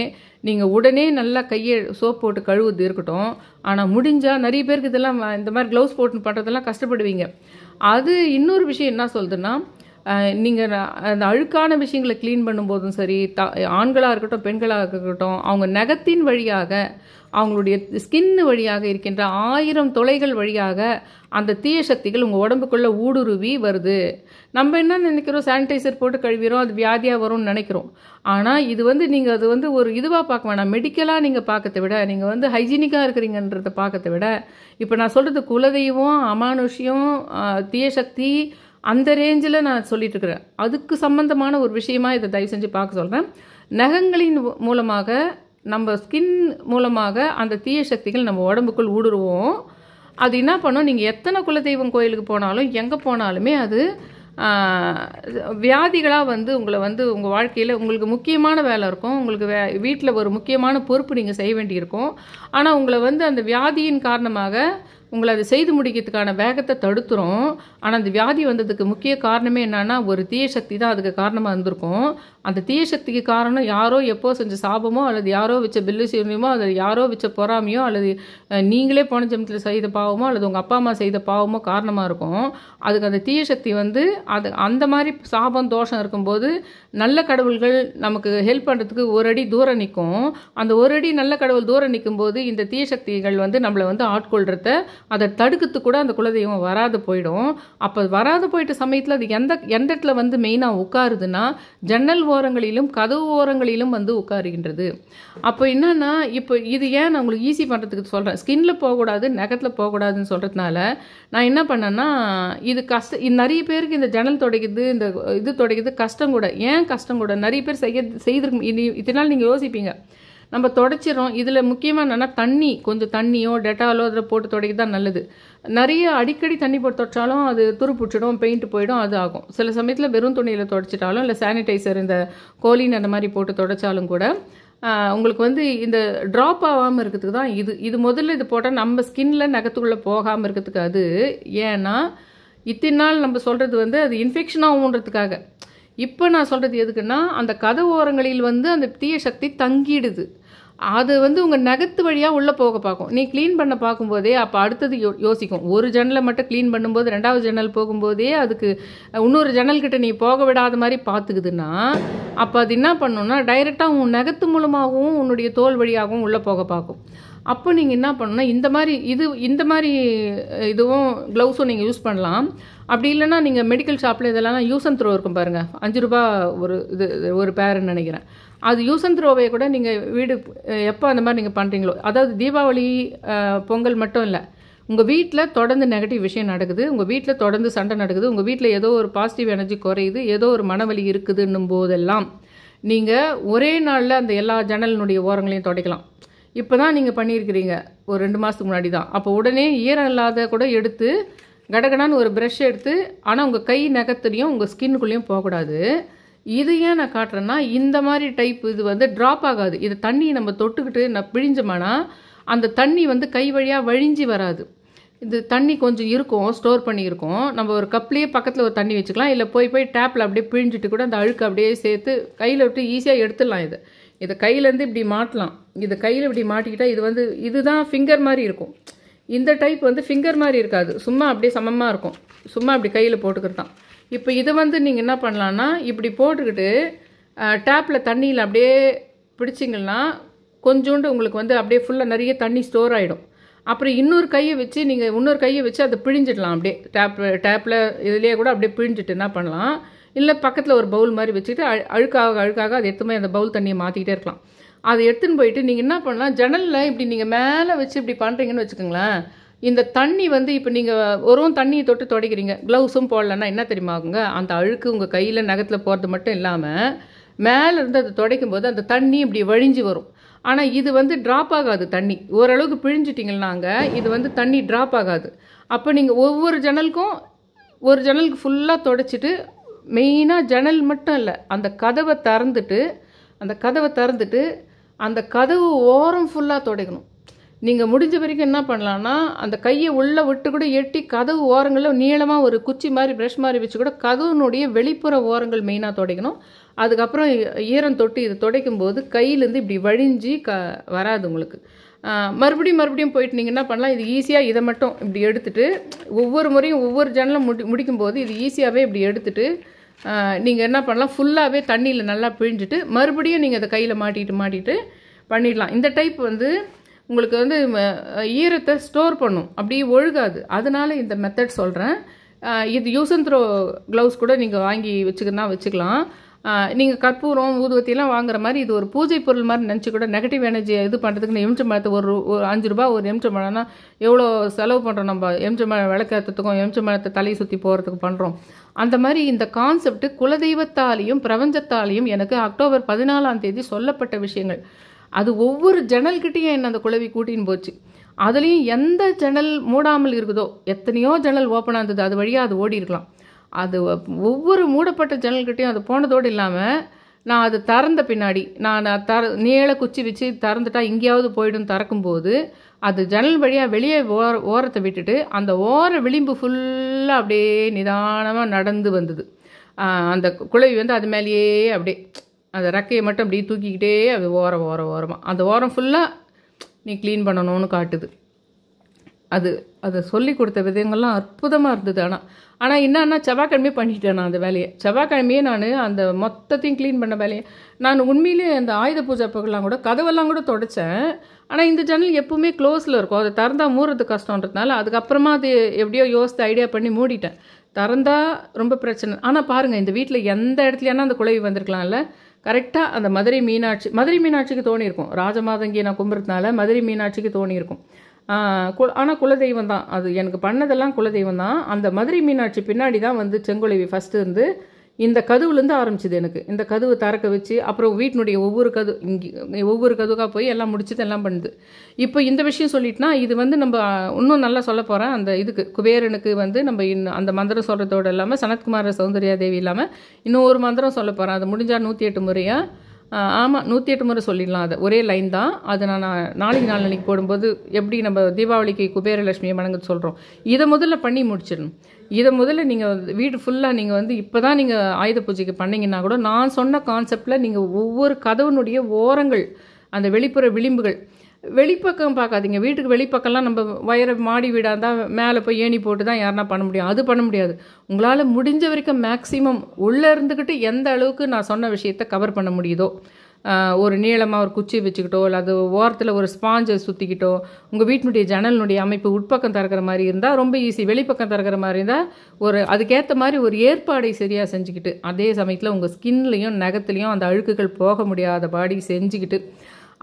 நீங்கள் உடனே நல்லா கையை சோப் போட்டு கழுவுறது இருக்கட்டும். ஆனால் முடிஞ்சால் நிறைய பேருக்கு இதெல்லாம் இந்த மாதிரி க்ளவுஸ் போட்டு பண்ணுறதெல்லாம் கஷ்டப்படுவீங்க. அது இன்னொரு விஷயம் என்ன சொல்லுதுன்னா, நீங்கள் அந்த அழுக்கான விஷயங்களை க்ளீன் பண்ணும்போதும் சரி, ஆண்களாக இருக்கட்டும் பெண்களாக இருக்கட்டும், அவங்க நகத்தின் வழியாக, அவங்களுடைய ஸ்கின் வழியாக இருக்கின்ற 1000 துளைகள் வழியாக அந்த தீய சக்திகள் உங்கள் உடம்புக்குள்ளே ஊடுருவி வருது. நம்ம என்ன நினைக்கிறோம், சானிடைசர் போட்டு கழுவிறோம், அது வியாதியாக வரும்னு நினைக்கிறோம். ஆனால் இது வந்து நீங்கள் அது வந்து ஒரு இதுவாக பார்க்க வேணாம். மெடிக்கலாக நீங்கள் பார்க்கறத விட, நீங்கள் வந்து ஹைஜீனிக்காக இருக்கிறீங்கன்றதை பார்க்கறத விட, இப்போ நான் சொல்கிறது குலதெய்வம், அமானுஷ்யம், தீய சக்தி, அந்த ரேஞ்சில் நான் சொல்லிட்டு இருக்கிறேன். அதுக்கு சம்பந்தமான ஒரு விஷயமா இதை தயவு செஞ்சு பார்க்க சொல்கிறேன். நகங்களின் மூலமாக, நம்ம ஸ்கின் மூலமாக அந்த தீய சக்திகள் நம்ம உடம்புக்குள் ஊடுருவோம். அது என்ன பண்ணும், நீங்கள் எத்தனை குலதெய்வம் கோயிலுக்கு போனாலும் எங்கே போனாலுமே அது வியாதிகளாக வந்து உங்களை வந்து உங்கள் வாழ்க்கையில் உங்களுக்கு முக்கியமான வேலை இருக்கும், உங்களுக்கு வீட்டில் ஒரு முக்கியமான பொறுப்பு நீங்கள் செய்ய வேண்டியிருக்கும். ஆனால் உங்களை வந்து அந்த வியாதியின் காரணமாக உங்களை அதை செய்து முடிக்கிறதுக்கான வேகத்தை தடுத்துரும். ஆனால் அந்த வியாதி வந்ததுக்கு முக்கிய காரணமே என்னன்னா, ஒரு தீய சக்தி தான் அதுக்கு காரணமாக இருந்திருக்கும். அந்த தீய சக்திக்கு காரணம் யாரோ எப்போ செஞ்ச சாபமோ, அல்லது யாரோ வச்ச பில்லு சீனியமோ, அல்லது யாரோ வச்ச பொறாமையோ, அல்லது நீங்களே போன ஜென்மத்தில் செய்த பாவமோ, அல்லது உங்கள் அப்பா அம்மா செய்த பாவமோ காரணமாக இருக்கும். அதுக்கு அந்த தீய சக்தி வந்து அந்த மாதிரி சாபம் தோஷம் இருக்கும்போது நல்ல கடவுள்கள் நமக்கு ஹெல்ப் பண்ணுறதுக்கு ஒரு அடி தூரம் நிற்கும். அந்த ஒரு அடி நல்ல கடவுள் தூரம் நிற்கும் போது இந்த தீய சக்திகள் வந்து நம்மளை வந்து ஆட்கொள்றத, அதை தடுக்கிறதுக்கு கூட அந்த குலதெய்வம் வராது போயிடும். அப்போ வராது போயிட்ட சமயத்தில் அது எந்த இடத்துல வந்து மெயினாக உட்காருதுன்னா, ஜன்னல் ஓரங்களிலும் கதவு ஓரங்களிலும் வந்து உட்காருகின்றது. அப்போ என்னன்னா, இப்போ இது ஏன் நான் உங்களுக்கு ஈஸி பண்ணுறதுக்கு சொல்கிறேன், ஸ்கின்ல போகக்கூடாது நகத்தில் போகக்கூடாதுன்னு சொல்கிறதுனால நான் என்ன பண்ணேன்னா, இது நிறைய பேருக்கு இந்த ஜன்னல் துடைக்குது, இந்த இது துடைக்குது கஷ்டம் கூட. ஏன் கஷ்டம் கூட, நிறைய பேர் செய்திருக்கும். இதனால் நீங்கள் யோசிப்பீங்க, நம்ம துடைச்சிடறோம். இதில் முக்கியமாக என்னென்னா, கொஞ்சம் தண்ணியோ டெட்டாலோ அதில் போட்டு துடைக்க தான் நல்லது. நிறைய அடிக்கடி தண்ணி போட்டு துடைச்சாலும் அது துருப்பிடிச்சிடும், பெயிண்ட் போயிடும், அது ஆகும். சில சமயத்தில் வெறும் துணியில் துடைச்சிட்டாலும், இல்லை சானிடைசர் இந்த கோலின் அந்த மாதிரி போட்டு துடைச்சாலும் கூட உங்களுக்கு வந்து இந்த ட்ராப் ஆகாமல் இருக்கிறதுக்கு தான் இது முதல்ல இது போட்டால் நம்ம ஸ்கின்ல நகத்துக்குள்ளே போகாமல் இருக்கிறதுக்கு. அது ஏன்னா இத்தனை நாள் நம்ம சொல்கிறது வந்து அது இன்ஃபெக்ஷன் ஆகுன்றதுக்காக. இப்போ நான் சொல்கிறது எதுக்குன்னா, அந்த கதவு ஓரங்களில் வந்து அந்த தீய சக்தி தங்கிடுது. அது வந்து உங்கள் நகத்து வழியாக உள்ளே போக பார்க்கும். நீ க்ளீன் பண்ண பார்க்கும்போதே அப்போ அடுத்தது யோசிக்கும். ஒரு ஜன்னலை மட்டும் க்ளீன் பண்ணும்போது 2வது ஜன்னல் போகும்போதே அதுக்கு இன்னொரு ஜன்னல்கிட்ட நீ போக விடாத மாதிரி பார்த்துக்குதுன்னா, அப்போ அது என்ன பண்ணணும்னா டைரெக்டாக உன் நகத்து மூலமாகவும் உன்னுடைய தோல் வழியாகவும் உள்ளே போக பார்க்கும். அப்போ நீங்கள் என்ன பண்ணணும்னா இந்த மாதிரி இதுவும் க்ளவுஸும் நீங்கள் யூஸ் பண்ணலாம். அப்படி இல்லைன்னா நீங்கள் மெடிக்கல் ஷாப்பில் இதெல்லாம் யூஸ் அண்ட் த்ரோ இருக்கும் பாருங்கள், 5 ரூபா ஒரு பேருன்னு நினைக்கிறேன். அது யூஸ் அண்ட் த்ரோவை கூட நீங்கள் வீடு எப்போ அந்த மாதிரி நீங்கள் பண்ணுறீங்களோ, அதாவது தீபாவளி பொங்கல் மட்டும் இல்லை, உங்கள் வீட்டில் தொடர்ந்து நெகட்டிவ் விஷயம் நடக்குது, உங்கள் வீட்டில் தொடர்ந்து சண்டை நடக்குது, உங்கள் வீட்டில் ஏதோ ஒரு பாசிட்டிவ் எனர்ஜி குறையுது, ஏதோ ஒரு மனவலி இருக்குதுன்னும் போதெல்லாம் நீங்கள் ஒரே நாளில் அந்த எல்லா ஜன்னலினுடைய ஓரங்களையும் துடைக்கலாம். இப்போ தான் நீங்கள் பண்ணியிருக்கிறீங்க ஒரு 2 மாதத்துக்கு முன்னாடி தான். அப்போ உடனே ஈரம் இல்லாத கூட எடுத்து கடகடான்னு ஒரு ப்ரஷ் எடுத்து, ஆனால் உங்கள் கை நகத்துலையும் உங்கள் ஸ்கின்னுக்குள்ளேயும் போகக்கூடாது. இது ஏன் நான் காட்டுறேன்னா, இந்த மாதிரி டைப் இது வந்து ட்ராப் ஆகாது. இது தண்ணியை நம்ம தொட்டுக்கிட்டு பிழிஞ்சோம்னா அந்த தண்ணி வந்து கை வழியாக வழிஞ்சி வராது. இது தண்ணி கொஞ்சம் இருக்கும், ஸ்டோர் பண்ணியிருக்கோம். நம்ம ஒரு கப்லேயே பக்கத்தில் ஒரு தண்ணி வச்சுக்கலாம், இல்லை போய் டேப்பில் அப்படியே பிழிஞ்சிட்டு கூட அந்த அழுக்கு அப்படியே சேர்த்து கையில் விட்டு ஈஸியாக எடுத்துடலாம். இதை கையிலேருந்து இப்படி மாட்டலாம். இது கையில் இப்படி மாட்டிக்கிட்டால் இதுதான் ஃபிங்கர் மாதிரி இருக்கும். இந்த டைப் வந்து ஃபிங்கர் மாதிரி இருக்காது, சும்மா அப்படியே சமமாக இருக்கும். சும்மா அப்படி கையில் போட்டுக்கிறது தான். இப்போ இதை வந்து நீங்கள் என்ன பண்ணலான்னா, இப்படி போட்டுக்கிட்டு டேப்பில் தண்ணியில் அப்படியே பிடிச்சிங்கன்னா கொஞ்சோண்டு உங்களுக்கு வந்து அப்படியே ஃபுல்லாக நிறைய தண்ணி ஸ்டோர் ஆகிடும். அப்புறம் இன்னொரு கையை வச்சு அதை பிழிஞ்சிடலாம். அப்படியே டேப்பில் இதுலேயே கூட அப்படியே பிழிஞ்சிட்டு என்ன பண்ணலாம், இல்லை பக்கத்தில் ஒரு பவுல் மாதிரி வச்சுட்டு அழுக்காக அதை எடுத்துமே அந்த பவுல் தண்ணியை மாற்றிக்கிட்டே இருக்கலாம். அதை எடுத்துன்னு போயிட்டு நீங்கள் என்ன பண்ணலாம், ஜன்னலில் இப்படி நீங்கள் மேலே வச்சு இப்படி பண்ணுறீங்கன்னு வச்சுக்கோங்களேன், இந்த தண்ணி வந்து இப்போ நீங்கள் ஒரு தண்ணியை தொட்டு துடைக்கிறீங்க, க்ளவுஸும் போடலன்னா என்ன தெரியுமா ஆகுங்க, அந்த அழுக்கு உங்கள் கையில் நகத்தில் போகிறது மட்டும் இல்லாமல் மேலே இருந்து அதை துடைக்கும் போது அந்த தண்ணி இப்படி வழிஞ்சு வரும். ஆனால் இது வந்து ட்ராப் ஆகாது. தண்ணி ஓரளவுக்கு பிழிஞ்சிட்டிங்கன்னாங்க இது வந்து தண்ணி ட்ராப் ஆகாது. அப்போ நீங்கள் ஒரு ஜன்னலுக்கு ஃபுல்லாக துடைச்சிட்டு, மெயினாக ஜன்னல் மட்டும் இல்லை, அந்த கதவை திறந்துட்டு அந்த கதவு ஓரம் ஃபுல்லாக துடைக்கணும். நீங்கள் முடிஞ்ச வரைக்கும் என்ன பண்ணலான்னா, அந்த கையை உள்ளே விட்டு கூட எட்டி கதவு ஓரங்களில் நீளமாக ஒரு குச்சி மாதிரி ப்ரஷ் மாதிரி வச்சு கூட கதவுனுடைய வெளிப்புற ஓரங்கள் மெயினாக துடைக்கணும். அதுக்கப்புறம் ஈரம் தொட்டு இது துடைக்கும் போது கையிலேருந்து இப்படி வழிஞ்சி வராது உங்களுக்கு. மறுபடியும் போயிட்டு நீங்கள் என்ன பண்ணலாம், இது ஈஸியாக இதை மட்டும் இப்படி எடுத்துகிட்டு ஒவ்வொரு முறையும் ஒவ்வொரு ஜன்னலும் முடிக்கும்போது இது ஈஸியாகவே இப்படி எடுத்துகிட்டு நீங்கள் என்ன பண்ணலாம், ஃபுல்லாகவே தண்ணியில் நல்லா பிழிஞ்சிட்டு மறுபடியும் நீங்கள் அதை கையில் மாட்டிட்டு பண்ணிடலாம். இந்த டைப் வந்து உங்களுக்கு வந்து ஈரத்தை ஸ்டோர் பண்ணும், அப்படியே ஒழுகாது. அதனால இந்த மெத்தட் சொல்கிறேன். இது யூஸ் அண்ட் த்ரோ க்ளவுஸ் கூட நீங்கள் வாங்கி வச்சுக்கலாம். நீங்கள் கற்பூரம் ஊதுவத்தியெல்லாம் வாங்குற மாதிரி இது ஒரு பூஜை பொருள் மாதிரி நினச்சி கூட நெகட்டிவ் எனர்ஜி இது பண்ணுறதுக்கு எலுமிச்சை மரத்தை ஒரு 5 ரூபா ஒரு எலுமிச்சை மரம்னா எவ்வளோ செலவு பண்ணுறோம் நம்ம. எலுமிச்சை மரம் விளக்கேற்றத்துக்கும் எலுமிச்சை மரத்தை தலையை சுற்றி போகிறதுக்கு பண்ணுறோம். அந்த மாதிரி இந்த கான்செப்ட் குலதெய்வத்தாலையும் பிரபஞ்சத்தாலையும் எனக்கு அக்டோபர் 14ஆம் தேதி சொல்லப்பட்ட விஷயங்கள். அது ஒவ்வொரு ஜன்னல்கிட்டையும் என்ன அந்த குலவி கூட்டின்னு போச்சு. அதுலேயும் எந்த ஜன்னல் மூடாமல் இருக்குதோ, எத்தனையோ ஜன்னல் ஓப்பனாக இருந்தது, அது வழியாக அது ஓடி இருக்கலாம். அது ஒவ்வொரு மூடப்பட்ட ஜன்னல்கிட்டையும் அது போனதோடு இல்லாமல் நான் அது திறந்த பின்னாடி நான் நீள குச்சி வச்சு திறந்துட்டா எங்கேயாவது போய்டும் திறக்கும்போது அது ஜன்னல் வழியாக வெளியே ஓரத்தை விட்டுட்டு அந்த ஓர விளிம்பு ஃபுல்லாக அப்படியே நிதானமாக நடந்து வந்தது. அந்த குலவி வந்து அது மேலேயே அப்படியே அந்த ரெக்கையை மட்டும் அப்படியே தூக்கிக்கிட்டே அது ஓரமாக அந்த ஓரம் ஃபுல்லாக நீ க்ளீன் பண்ணணும்னு காட்டுது. அதை சொல்லி கொடுத்த விதங்கள்லாம் அற்புதமாக இருந்தது. ஆனால் என்னன்னா செவ்வாய்க்கிழமையே பண்ணிட்டேன் நான் அந்த வேலையை. செவ்வாய்க்கிழமையே நான் அந்த மொத்தத்தையும் க்ளீன் பண்ண வேலையை நான் உண்மையிலே அந்த ஆயுத பூஜை அப்பெல்லாம் கூட கதவெல்லாம் கூட தொடச்சேன். ஆனால் இந்த ஜன்னல் எப்பவுமே க்ளோஸில் இருக்கும், அதை திறந்தால் மூடுறது கஷ்டன்றதுனால அதுக்கப்புறமா அது எப்படியோ யோசித்து ஐடியா பண்ணி மூடிட்டேன். திறந்தா ரொம்ப பிரச்சனை. ஆனால் பாருங்கள், இந்த வீட்டில் எந்த இடத்துலையானா அந்த குலவி வந்திருக்கலாம்ல. கரெக்டாக அந்த மதுரை மீனாட்சிக்கு தோணியிருக்கும். ராஜமாதங்கியை நான் கும்பிட்றதுனால மதுரை மீனாட்சிக்கு தோணியிருக்கும். ஆனால் குலதெய்வம் தான் அது. எனக்கு பண்ணதெல்லாம் குலதெய்வம் தான். அந்த மதுரை மீனாட்சி பின்னாடி தான் வந்து செங்குலவி ஃபஸ்ட்டு இருந்து இந்த கதவுலேருந்து ஆரம்பிச்சிது. எனக்கு இந்த கதவு திறக்க வச்சு அப்புறம் வீட்டினுடைய ஒவ்வொரு கதவுக்காக போய் எல்லாம் முடிச்சது எல்லாம் பண்ணுது. இப்போ இந்த விஷயம் சொல்லிட்டுனா இது வந்து நம்ம இன்னும் நல்லா சொல்ல போகிறேன். அந்த இதுக்கு குபேரனுக்கு வந்து நம்ம அந்த மந்திரம் சொல்கிறதோடு இல்லாமல் சனத்குமார சௌந்தர்யா தேவி இல்லாமல் இன்னும் ஒரு மந்திரம் சொல்ல போகிறேன். அது முடிஞ்சால் 108 முறையாக ஆமாம் 108 முறை சொல்லிடலாம். அது ஒரே லைன் தான். அது நான் நாளைக்கு போடும்போது எப்படி நம்ம தீபாவளிக்கு குபேரலட்சுமியை வணங்க சொல்கிறோம், இதை முதல்ல பண்ணி முடிச்சிடணும். இதை முதல்ல நீங்கள் வீடு ஃபுல்லாக நீங்கள் வந்து இப்போ தான் நீங்கள் ஆயுத பூஜைக்கு பண்ணிங்கன்னா கூட நான் சொன்ன கான்செப்டில் நீங்கள் ஒவ்வொரு கதவுனுடைய ஓரங்கள் அந்த வெளிப்புற விளிம்புகள். வெளிப்பக்கம் பார்க்காதீங்க. வீட்டுக்கு வெளிப்பக்கம்லாம் நம்ம மாடி வீடாக இருந்தால் மேலே போய் ஏணி போட்டு தான் யாருன்னா பண்ண முடியும். அது பண்ண முடியாது. உங்களால் முடிஞ்ச வரைக்கும் மேக்ஸிமம் உள்ளே இருந்துக்கிட்டு எந்த அளவுக்கு நான் சொன்ன விஷயத்தை கவர் பண்ண முடியுதோ, ஒரு நீளமாக ஒரு குச்சி வச்சுக்கிட்டோ, இல்லை அது ஓரத்தில் ஒரு ஸ்பாஞ்சை சுற்றிக்கிட்டோ, உங்கள் வீட்டினுடைய ஜன்னலினுடைய அமைப்பு உட்பக்கம் திறக்கிற மாதிரி இருந்தால் ரொம்ப ஈஸி. வெளிப்பக்கம் திறக்கிற மாதிரி இருந்தால் அதுக்கேற்ற மாதிரி ஒரு ஏற்பாடை சரியாக செஞ்சுக்கிட்டு, அதே சமயத்தில் உங்கள் ஸ்கின்லேயும் நகத்துலேயும் அந்த அழுக்குகள் போக முடியாத பாடி செஞ்சுக்கிட்டு,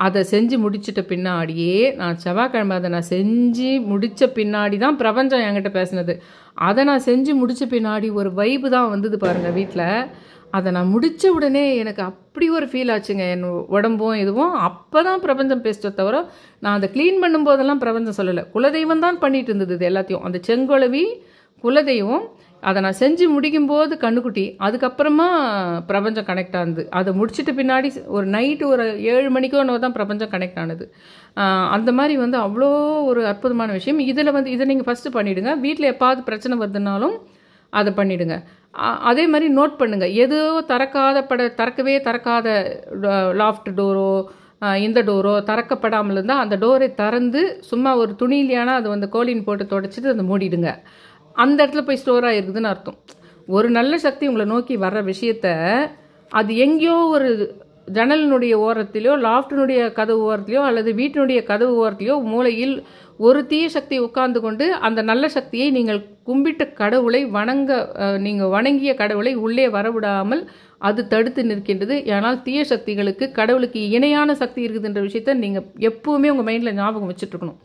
அதை செஞ்சு முடிச்சிட்ட பின்னாடியே நான் செவ்வாய்க்கிழமை அதை நான் செஞ்சு முடித்த பின்னாடி தான் பிரபஞ்சம் என்கிட்ட பேசினது. அதை நான் செஞ்சு முடித்த பின்னாடி ஒரு வைப்பு தான் வந்தது பாருங்கள் வீட்டில். அதை நான் முடித்த உடனே எனக்கு அப்படி ஒரு ஃபீல் ஆச்சுங்க. என் உடம்பும் இதுவும் அப்போ தான் பிரபஞ்சம் பேசிட்ட தவிர, நான் அதை க்ளீன் பண்ணும்போதெல்லாம் பிரபஞ்சம் சொல்லலை. குலதெய்வம் தான் பண்ணிகிட்டு இருந்தது இது எல்லாத்தையும். அந்த செங்கொலவி குலதெய்வம், அதை நான் செஞ்சு முடிக்கும்போது கண்ணுக்குட்டி, அதுக்கப்புறமா பிரபஞ்சம் கனெக்ட் ஆனது. அதை முடிச்சுட்டு பின்னாடி ஒரு நைட்டு ஒரு 7 மணிக்கோ தான் பிரபஞ்சம் கனெக்ட் ஆனது. அந்த மாதிரி அவ்வளோ ஒரு அற்புதமான விஷயம். இதில் இதை நீங்கள் ஃபஸ்ட்டு பண்ணிவிடுங்க. வீட்டில் எப்பாவது பிரச்சனை வருதுனாலும் அதை பண்ணிவிடுங்க. அதே மாதிரி நோட் பண்ணுங்கள். ஏதோ திறக்கவே திறக்காத லாஃப்ட் டோரோ இந்த டோரோ திறக்கப்படாமல் இருந்தால் அந்த டோரை திறந்து சும்மா ஒரு துணியிலையானா அது கோலின் போட்டு தொடச்சிட்டு அதை மூடிடுங்க. அந்த இடத்துல போய் ஸ்டோர் ஆகிருக்குதுன்னு அர்த்தம். ஒரு நல்ல சக்தி உங்களை நோக்கி வர்ற விஷயத்த அது எங்கேயோ ஒரு ஜன்னலினுடைய ஓரத்திலையோ, லாஃப்டினுடைய கதவு ஓரத்திலையோ, அல்லது வீட்டினுடைய கதவு ஓரத்திலையோ மூலையில் ஒரு தீய சக்தி உட்கார்ந்து கொண்டு அந்த நல்ல சக்தியை நீங்கள் கும்பிட்ட கடவுளை நீங்கள் வணங்கிய கடவுளை உள்ளே வரவிடாமல் அது தடுத்து நிற்கின்றது. ஆனால் தீய சக்திகளுக்கு கடவுளுக்கு இணையான சக்தி இருக்குதுன்ற விஷயத்த நீங்கள் எப்பவுமே உங்கள் மைண்டில் ஞாபகம் வச்சுட்ருக்கணும்.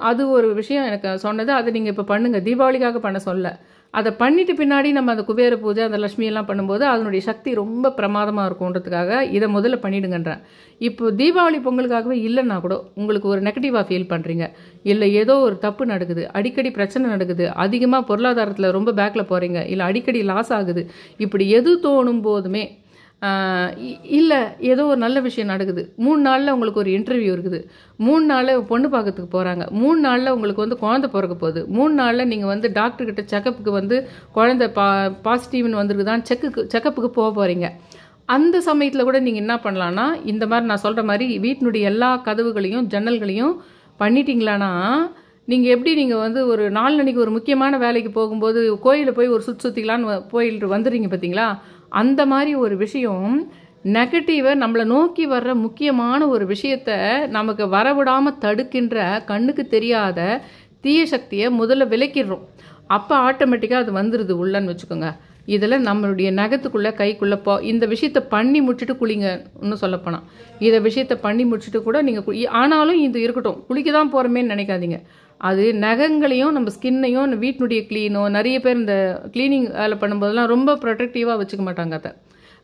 அது ஒரு விஷயம் எனக்கு சொன்னது. அதை நீங்கள் இப்போ பண்ணுங்கள். தீபாவளிக்காக பண்ண சொல்ல, அதை பண்ணிட்டு பின்னாடி நம்ம அந்த குபேர பூஜை அந்த லட்சுமியெல்லாம் பண்ணும்போது அதனுடைய சக்தி ரொம்ப பிரமாதமாக இருக்கும்ன்றதுக்காக இதை முதல்ல பண்ணிவிடுங்கன்றேன். இப்போ தீபாவளி பொங்கலுக்காகவே இல்லைன்னா கூட உங்களுக்கு ஒரு நெகட்டிவாக ஃபீல் பண்ணுறீங்க, இல்லை ஏதோ ஒரு தப்பு நடக்குது, அடிக்கடி பிரச்சனை நடக்குது, அதிகமாக பொருளாதாரத்தில் ரொம்ப பேக்கில் போகிறீங்க, இல்லை அடிக்கடி லாஸ் ஆகுது, இப்படி எது தோணும் போதுமே இல்லை ஏதோ ஒரு நல்ல விஷயம் நடக்குது, 3 நாளில் உங்களுக்கு ஒரு இன்டர்வியூ இருக்குது, 3 நாளில் பொண்ணு பார்க்கறதுக்கு போகிறாங்க, 3 நாளில் உங்களுக்கு குழந்தை பிறக்க போகுது, 3 நாளில் நீங்கள் டாக்டர்கிட்ட செக்கப்புக்கு குழந்தை பாசிட்டிவ்னு வந்துருக்குதான் செக்கப்புக்கு போக போகிறீங்க. அந்த சமயத்தில் கூட நீங்கள் என்ன பண்ணலான்னா, இந்த மாதிரி நான் சொல்கிற மாதிரி வீட்டினுடைய எல்லா கதவுகளையும் ஜன்னல்களையும் பண்ணிட்டீங்களான்னா, நீங்கள் எப்படி நீங்கள் ஒரு 4 அன்னைக்கு ஒரு முக்கியமான வேலைக்கு போகும்போது கோயிலில் போய் ஒரு சுற்றிக்கலான்னு போயிட்டு வந்துடுறீங்க பார்த்தீங்களா, அந்த மாதிரி ஒரு விஷயம் நெகட்டிவை நம்மளை நோக்கி வர்ற முக்கியமான ஒரு விஷயத்தை நமக்கு வரவிடாமல் தடுக்கின்ற கண்ணுக்கு தெரியாத தீய சக்தியை முதல்ல விலக்கிடுறோம். அப்போ ஆட்டோமேட்டிக்காக அது வந்துடுது உள்ளன்னு வச்சுக்கோங்க. இதில் நம்மளுடைய நகத்துக்குள்ளே கைக்குள்ளே இந்த விஷயத்தை பண்ணி முடிச்சுட்டு குளிங்க. இன்னும் சொல்லப்போனால் இதை விஷயத்தை பண்ணி முடிச்சுட்டு கூட நீங்கள் ஆனாலும் இது இருக்கட்டும், குளிக்க தான் போகிறோமேன்னு நினைக்காதீங்க. அது நகங்களையும் நம்ம ஸ்கின்னையும் வீட்டினுடைய க்ளீனோ, நிறைய பேர் இந்த க்ளீனிங் வேலை பண்ணும்போதெல்லாம் ரொம்ப ப்ரொடெக்டிவாக வச்சுக்க மாட்டாங்க.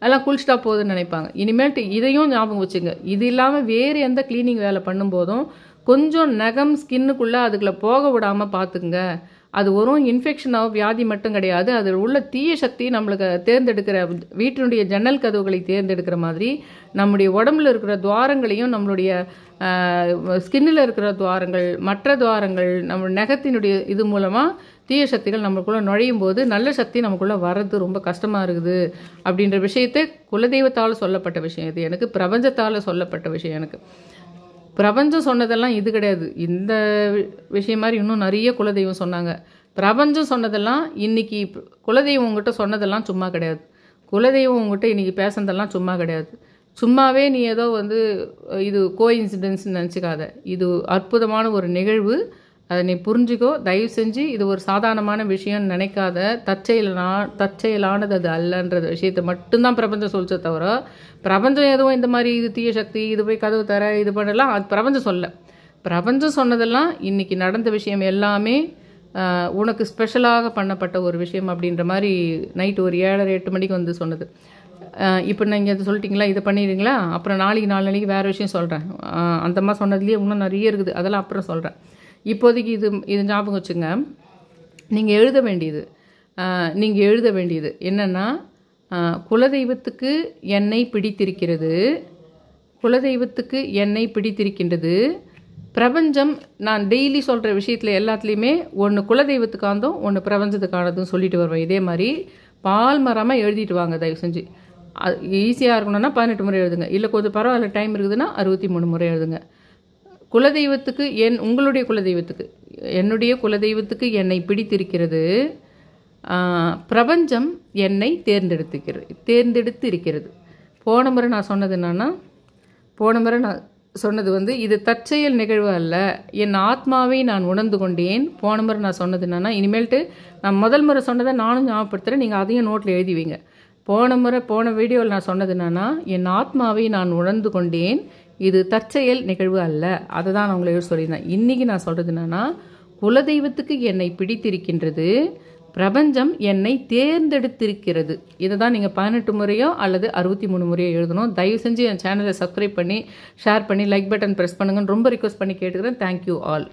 அதெல்லாம் குளிச்சுட்டா போகுதுன்னு நினைப்பாங்க. இனிமேல்ட்டு இதையும் ஞாபகம் வச்சுங்க. இது இல்லாமல் வேறு எந்த க்ளீனிங் வேலை பண்ணும்போதும் கொஞ்சம் நகம் ஸ்கின்னுக்குள்ளே அதுக்குள்ளே போக விடாமல் பார்த்துக்குங்க. அது வரும் இன்ஃபெக்ஷனாக வியாதி மட்டும் கிடையாது, அது உள்ள தீய சக்தி நம்மளுக்கு தேர்ந்தெடுக்கிற வீட்டினுடைய ஜன்னல் கதவுகளை தேர்ந்தெடுக்கிற மாதிரி நம்முடைய உடம்புல இருக்கிற துவாரங்களையும், நம்மளுடைய ஸ்கின்னில் இருக்கிற துவாரங்கள், மற்ற துவாரங்கள், நம்ம நகத்தினுடைய இது மூலமாக தீய சக்திகள் நம்மளுக்குள்ளே நுழையும் போது நல்ல சக்தி நமக்குள்ளே வர்றது ரொம்ப கஷ்டமாக இருக்குது அப்படின்ற விஷயத்தை குலதெய்வத்தால் சொல்லப்பட்ட விஷயம். இது எனக்கு பிரபஞ்சத்தால் சொல்லப்பட்ட விஷயம். எனக்கு பிரபஞ்சம் சொன்னதெல்லாம் இது கிடையாது. இந்த விஷயம் மாதிரி இன்னும் நிறைய குலதெய்வம் சொன்னாங்க. பிரபஞ்சம் சொன்னதெல்லாம் இன்றைக்கி குலதெய்வம் உங்ககிட்ட சொன்னதெல்லாம் சும்மா கிடையாது. குலதெய்வம் உங்ககிட்ட இன்றைக்கி பேசுனதெல்லாம் சும்மா கிடையாது. சும்மாவே நீ ஏதோ இது கோஇன்சிடென்ஸ்ன்னு நினச்சிக்காத. இது அற்புதமான ஒரு நிகழ்வு. அதை நீ புரிஞ்சுக்கோ. தயவு செஞ்சு இது ஒரு சாதாரணமான விஷயம்னு நினைக்காத. தற்செயலானது அது அல்லன்ற விஷயத்தை மட்டும்தான் பிரபஞ்சம் சொல்லிச்ச தவிர, பிரபஞ்சம் எதுவும் இந்த மாதிரி இது தீய சக்தி, இது போய் கதவு தர, இது பண்ணலாம், அது பிரபஞ்சம் சொல்ல. பிரபஞ்சம் சொன்னதெல்லாம் இன்றைக்கி நடந்த விஷயம் எல்லாமே உனக்கு ஸ்பெஷலாக பண்ணப்பட்ட ஒரு விஷயம் அப்படின்ற மாதிரி நைட்டு ஒரு 7:30-8 மணிக்கு சொன்னது. இப்போ நீங்கள் அதை சொல்லிட்டீங்களா, இதை பண்ணிடுறீங்களா, அப்புறம் நாளைக்கு 4 நாளைக்கு வேறு விஷயம் சொல்கிறேன். அந்த மாதிரி சொன்னதுலேயே இன்னும் நிறைய இருக்குது, அதெல்லாம் அப்புறம் சொல்கிறேன். இப்போதைக்கு இது ஞாபகம் வச்சுங்க. நீங்கள் எழுத வேண்டியது என்னென்னா, குலதெய்வத்துக்கு என்னை பிடித்திருக்கின்றது. பிரபஞ்சம் நான் டெய்லி சொல்கிற விஷயத்தில் எல்லாத்துலேயுமே ஒன்று குலதெய்வத்துக்கானதும் ஒன்று பிரபஞ்சத்துக்கானதும் சொல்லிட்டு வருவேன். இதே மாதிரி பால் மரமாக எழுதிட்டு வாங்க தயவு செஞ்சு. ஈஸியாக இருக்கணும்னா 18 முறை எழுதுங்க. இல்லை கொஞ்சம் பரவாயில்ல டைம் இருக்குதுன்னா 63 முறை எழுதுங்க. குலதெய்வத்துக்கு உங்களுடைய குலதெய்வத்துக்கு, என்னுடைய குலதெய்வத்துக்கு என்னை பிடித்திருக்கிறது. பிரபஞ்சம் என்னை தேர்ந்தெடுத்து இருக்கிறது. போன முறை நான் சொன்னது வந்து இது தற்செயல் நிகழ்வு அல்ல, என் ஆத்மாவை நான் உணர்ந்து கொண்டேன். போன முறை நான் சொன்னது என்னன்னா, இனிமேல்ட்டு நான் முதல் முறை சொன்னதை நானும் ஞாபகப்படுத்துகிறேன், நீங்கள் அதையும் நோட்டில் எழுதி வைங்க. போன வீடியோவில் நான் சொன்னது என்னன்னா, என் ஆத்மாவை நான் உணர்ந்து கொண்டேன், இது தற்செயல் நிகழ்வு அல்ல. அதை தான் நான் உங்களை சொல்லியிருந்தேன். இன்றைக்கி நான் சொல்கிறது என்னன்னா, குலதெய்வத்துக்கு என்னை பிடித்திருக்கின்றது, பிரபஞ்சம் என்னை தேர்ந்தெடுத்திருக்கிறது. இதை தான் நீங்கள் 18 முறையோ அல்லது 63 முறையோ எழுதணும். தயவு செஞ்சு என் சேனலை சப்ஸ்கிரைப் பண்ணி ஷேர் பண்ணி லைக் பட்டன் ப்ரெஸ் பண்ணுங்கன்னு ரொம்ப ரிக்வெஸ்ட் பண்ணி கேட்டுக்கிறேன். Thank you all.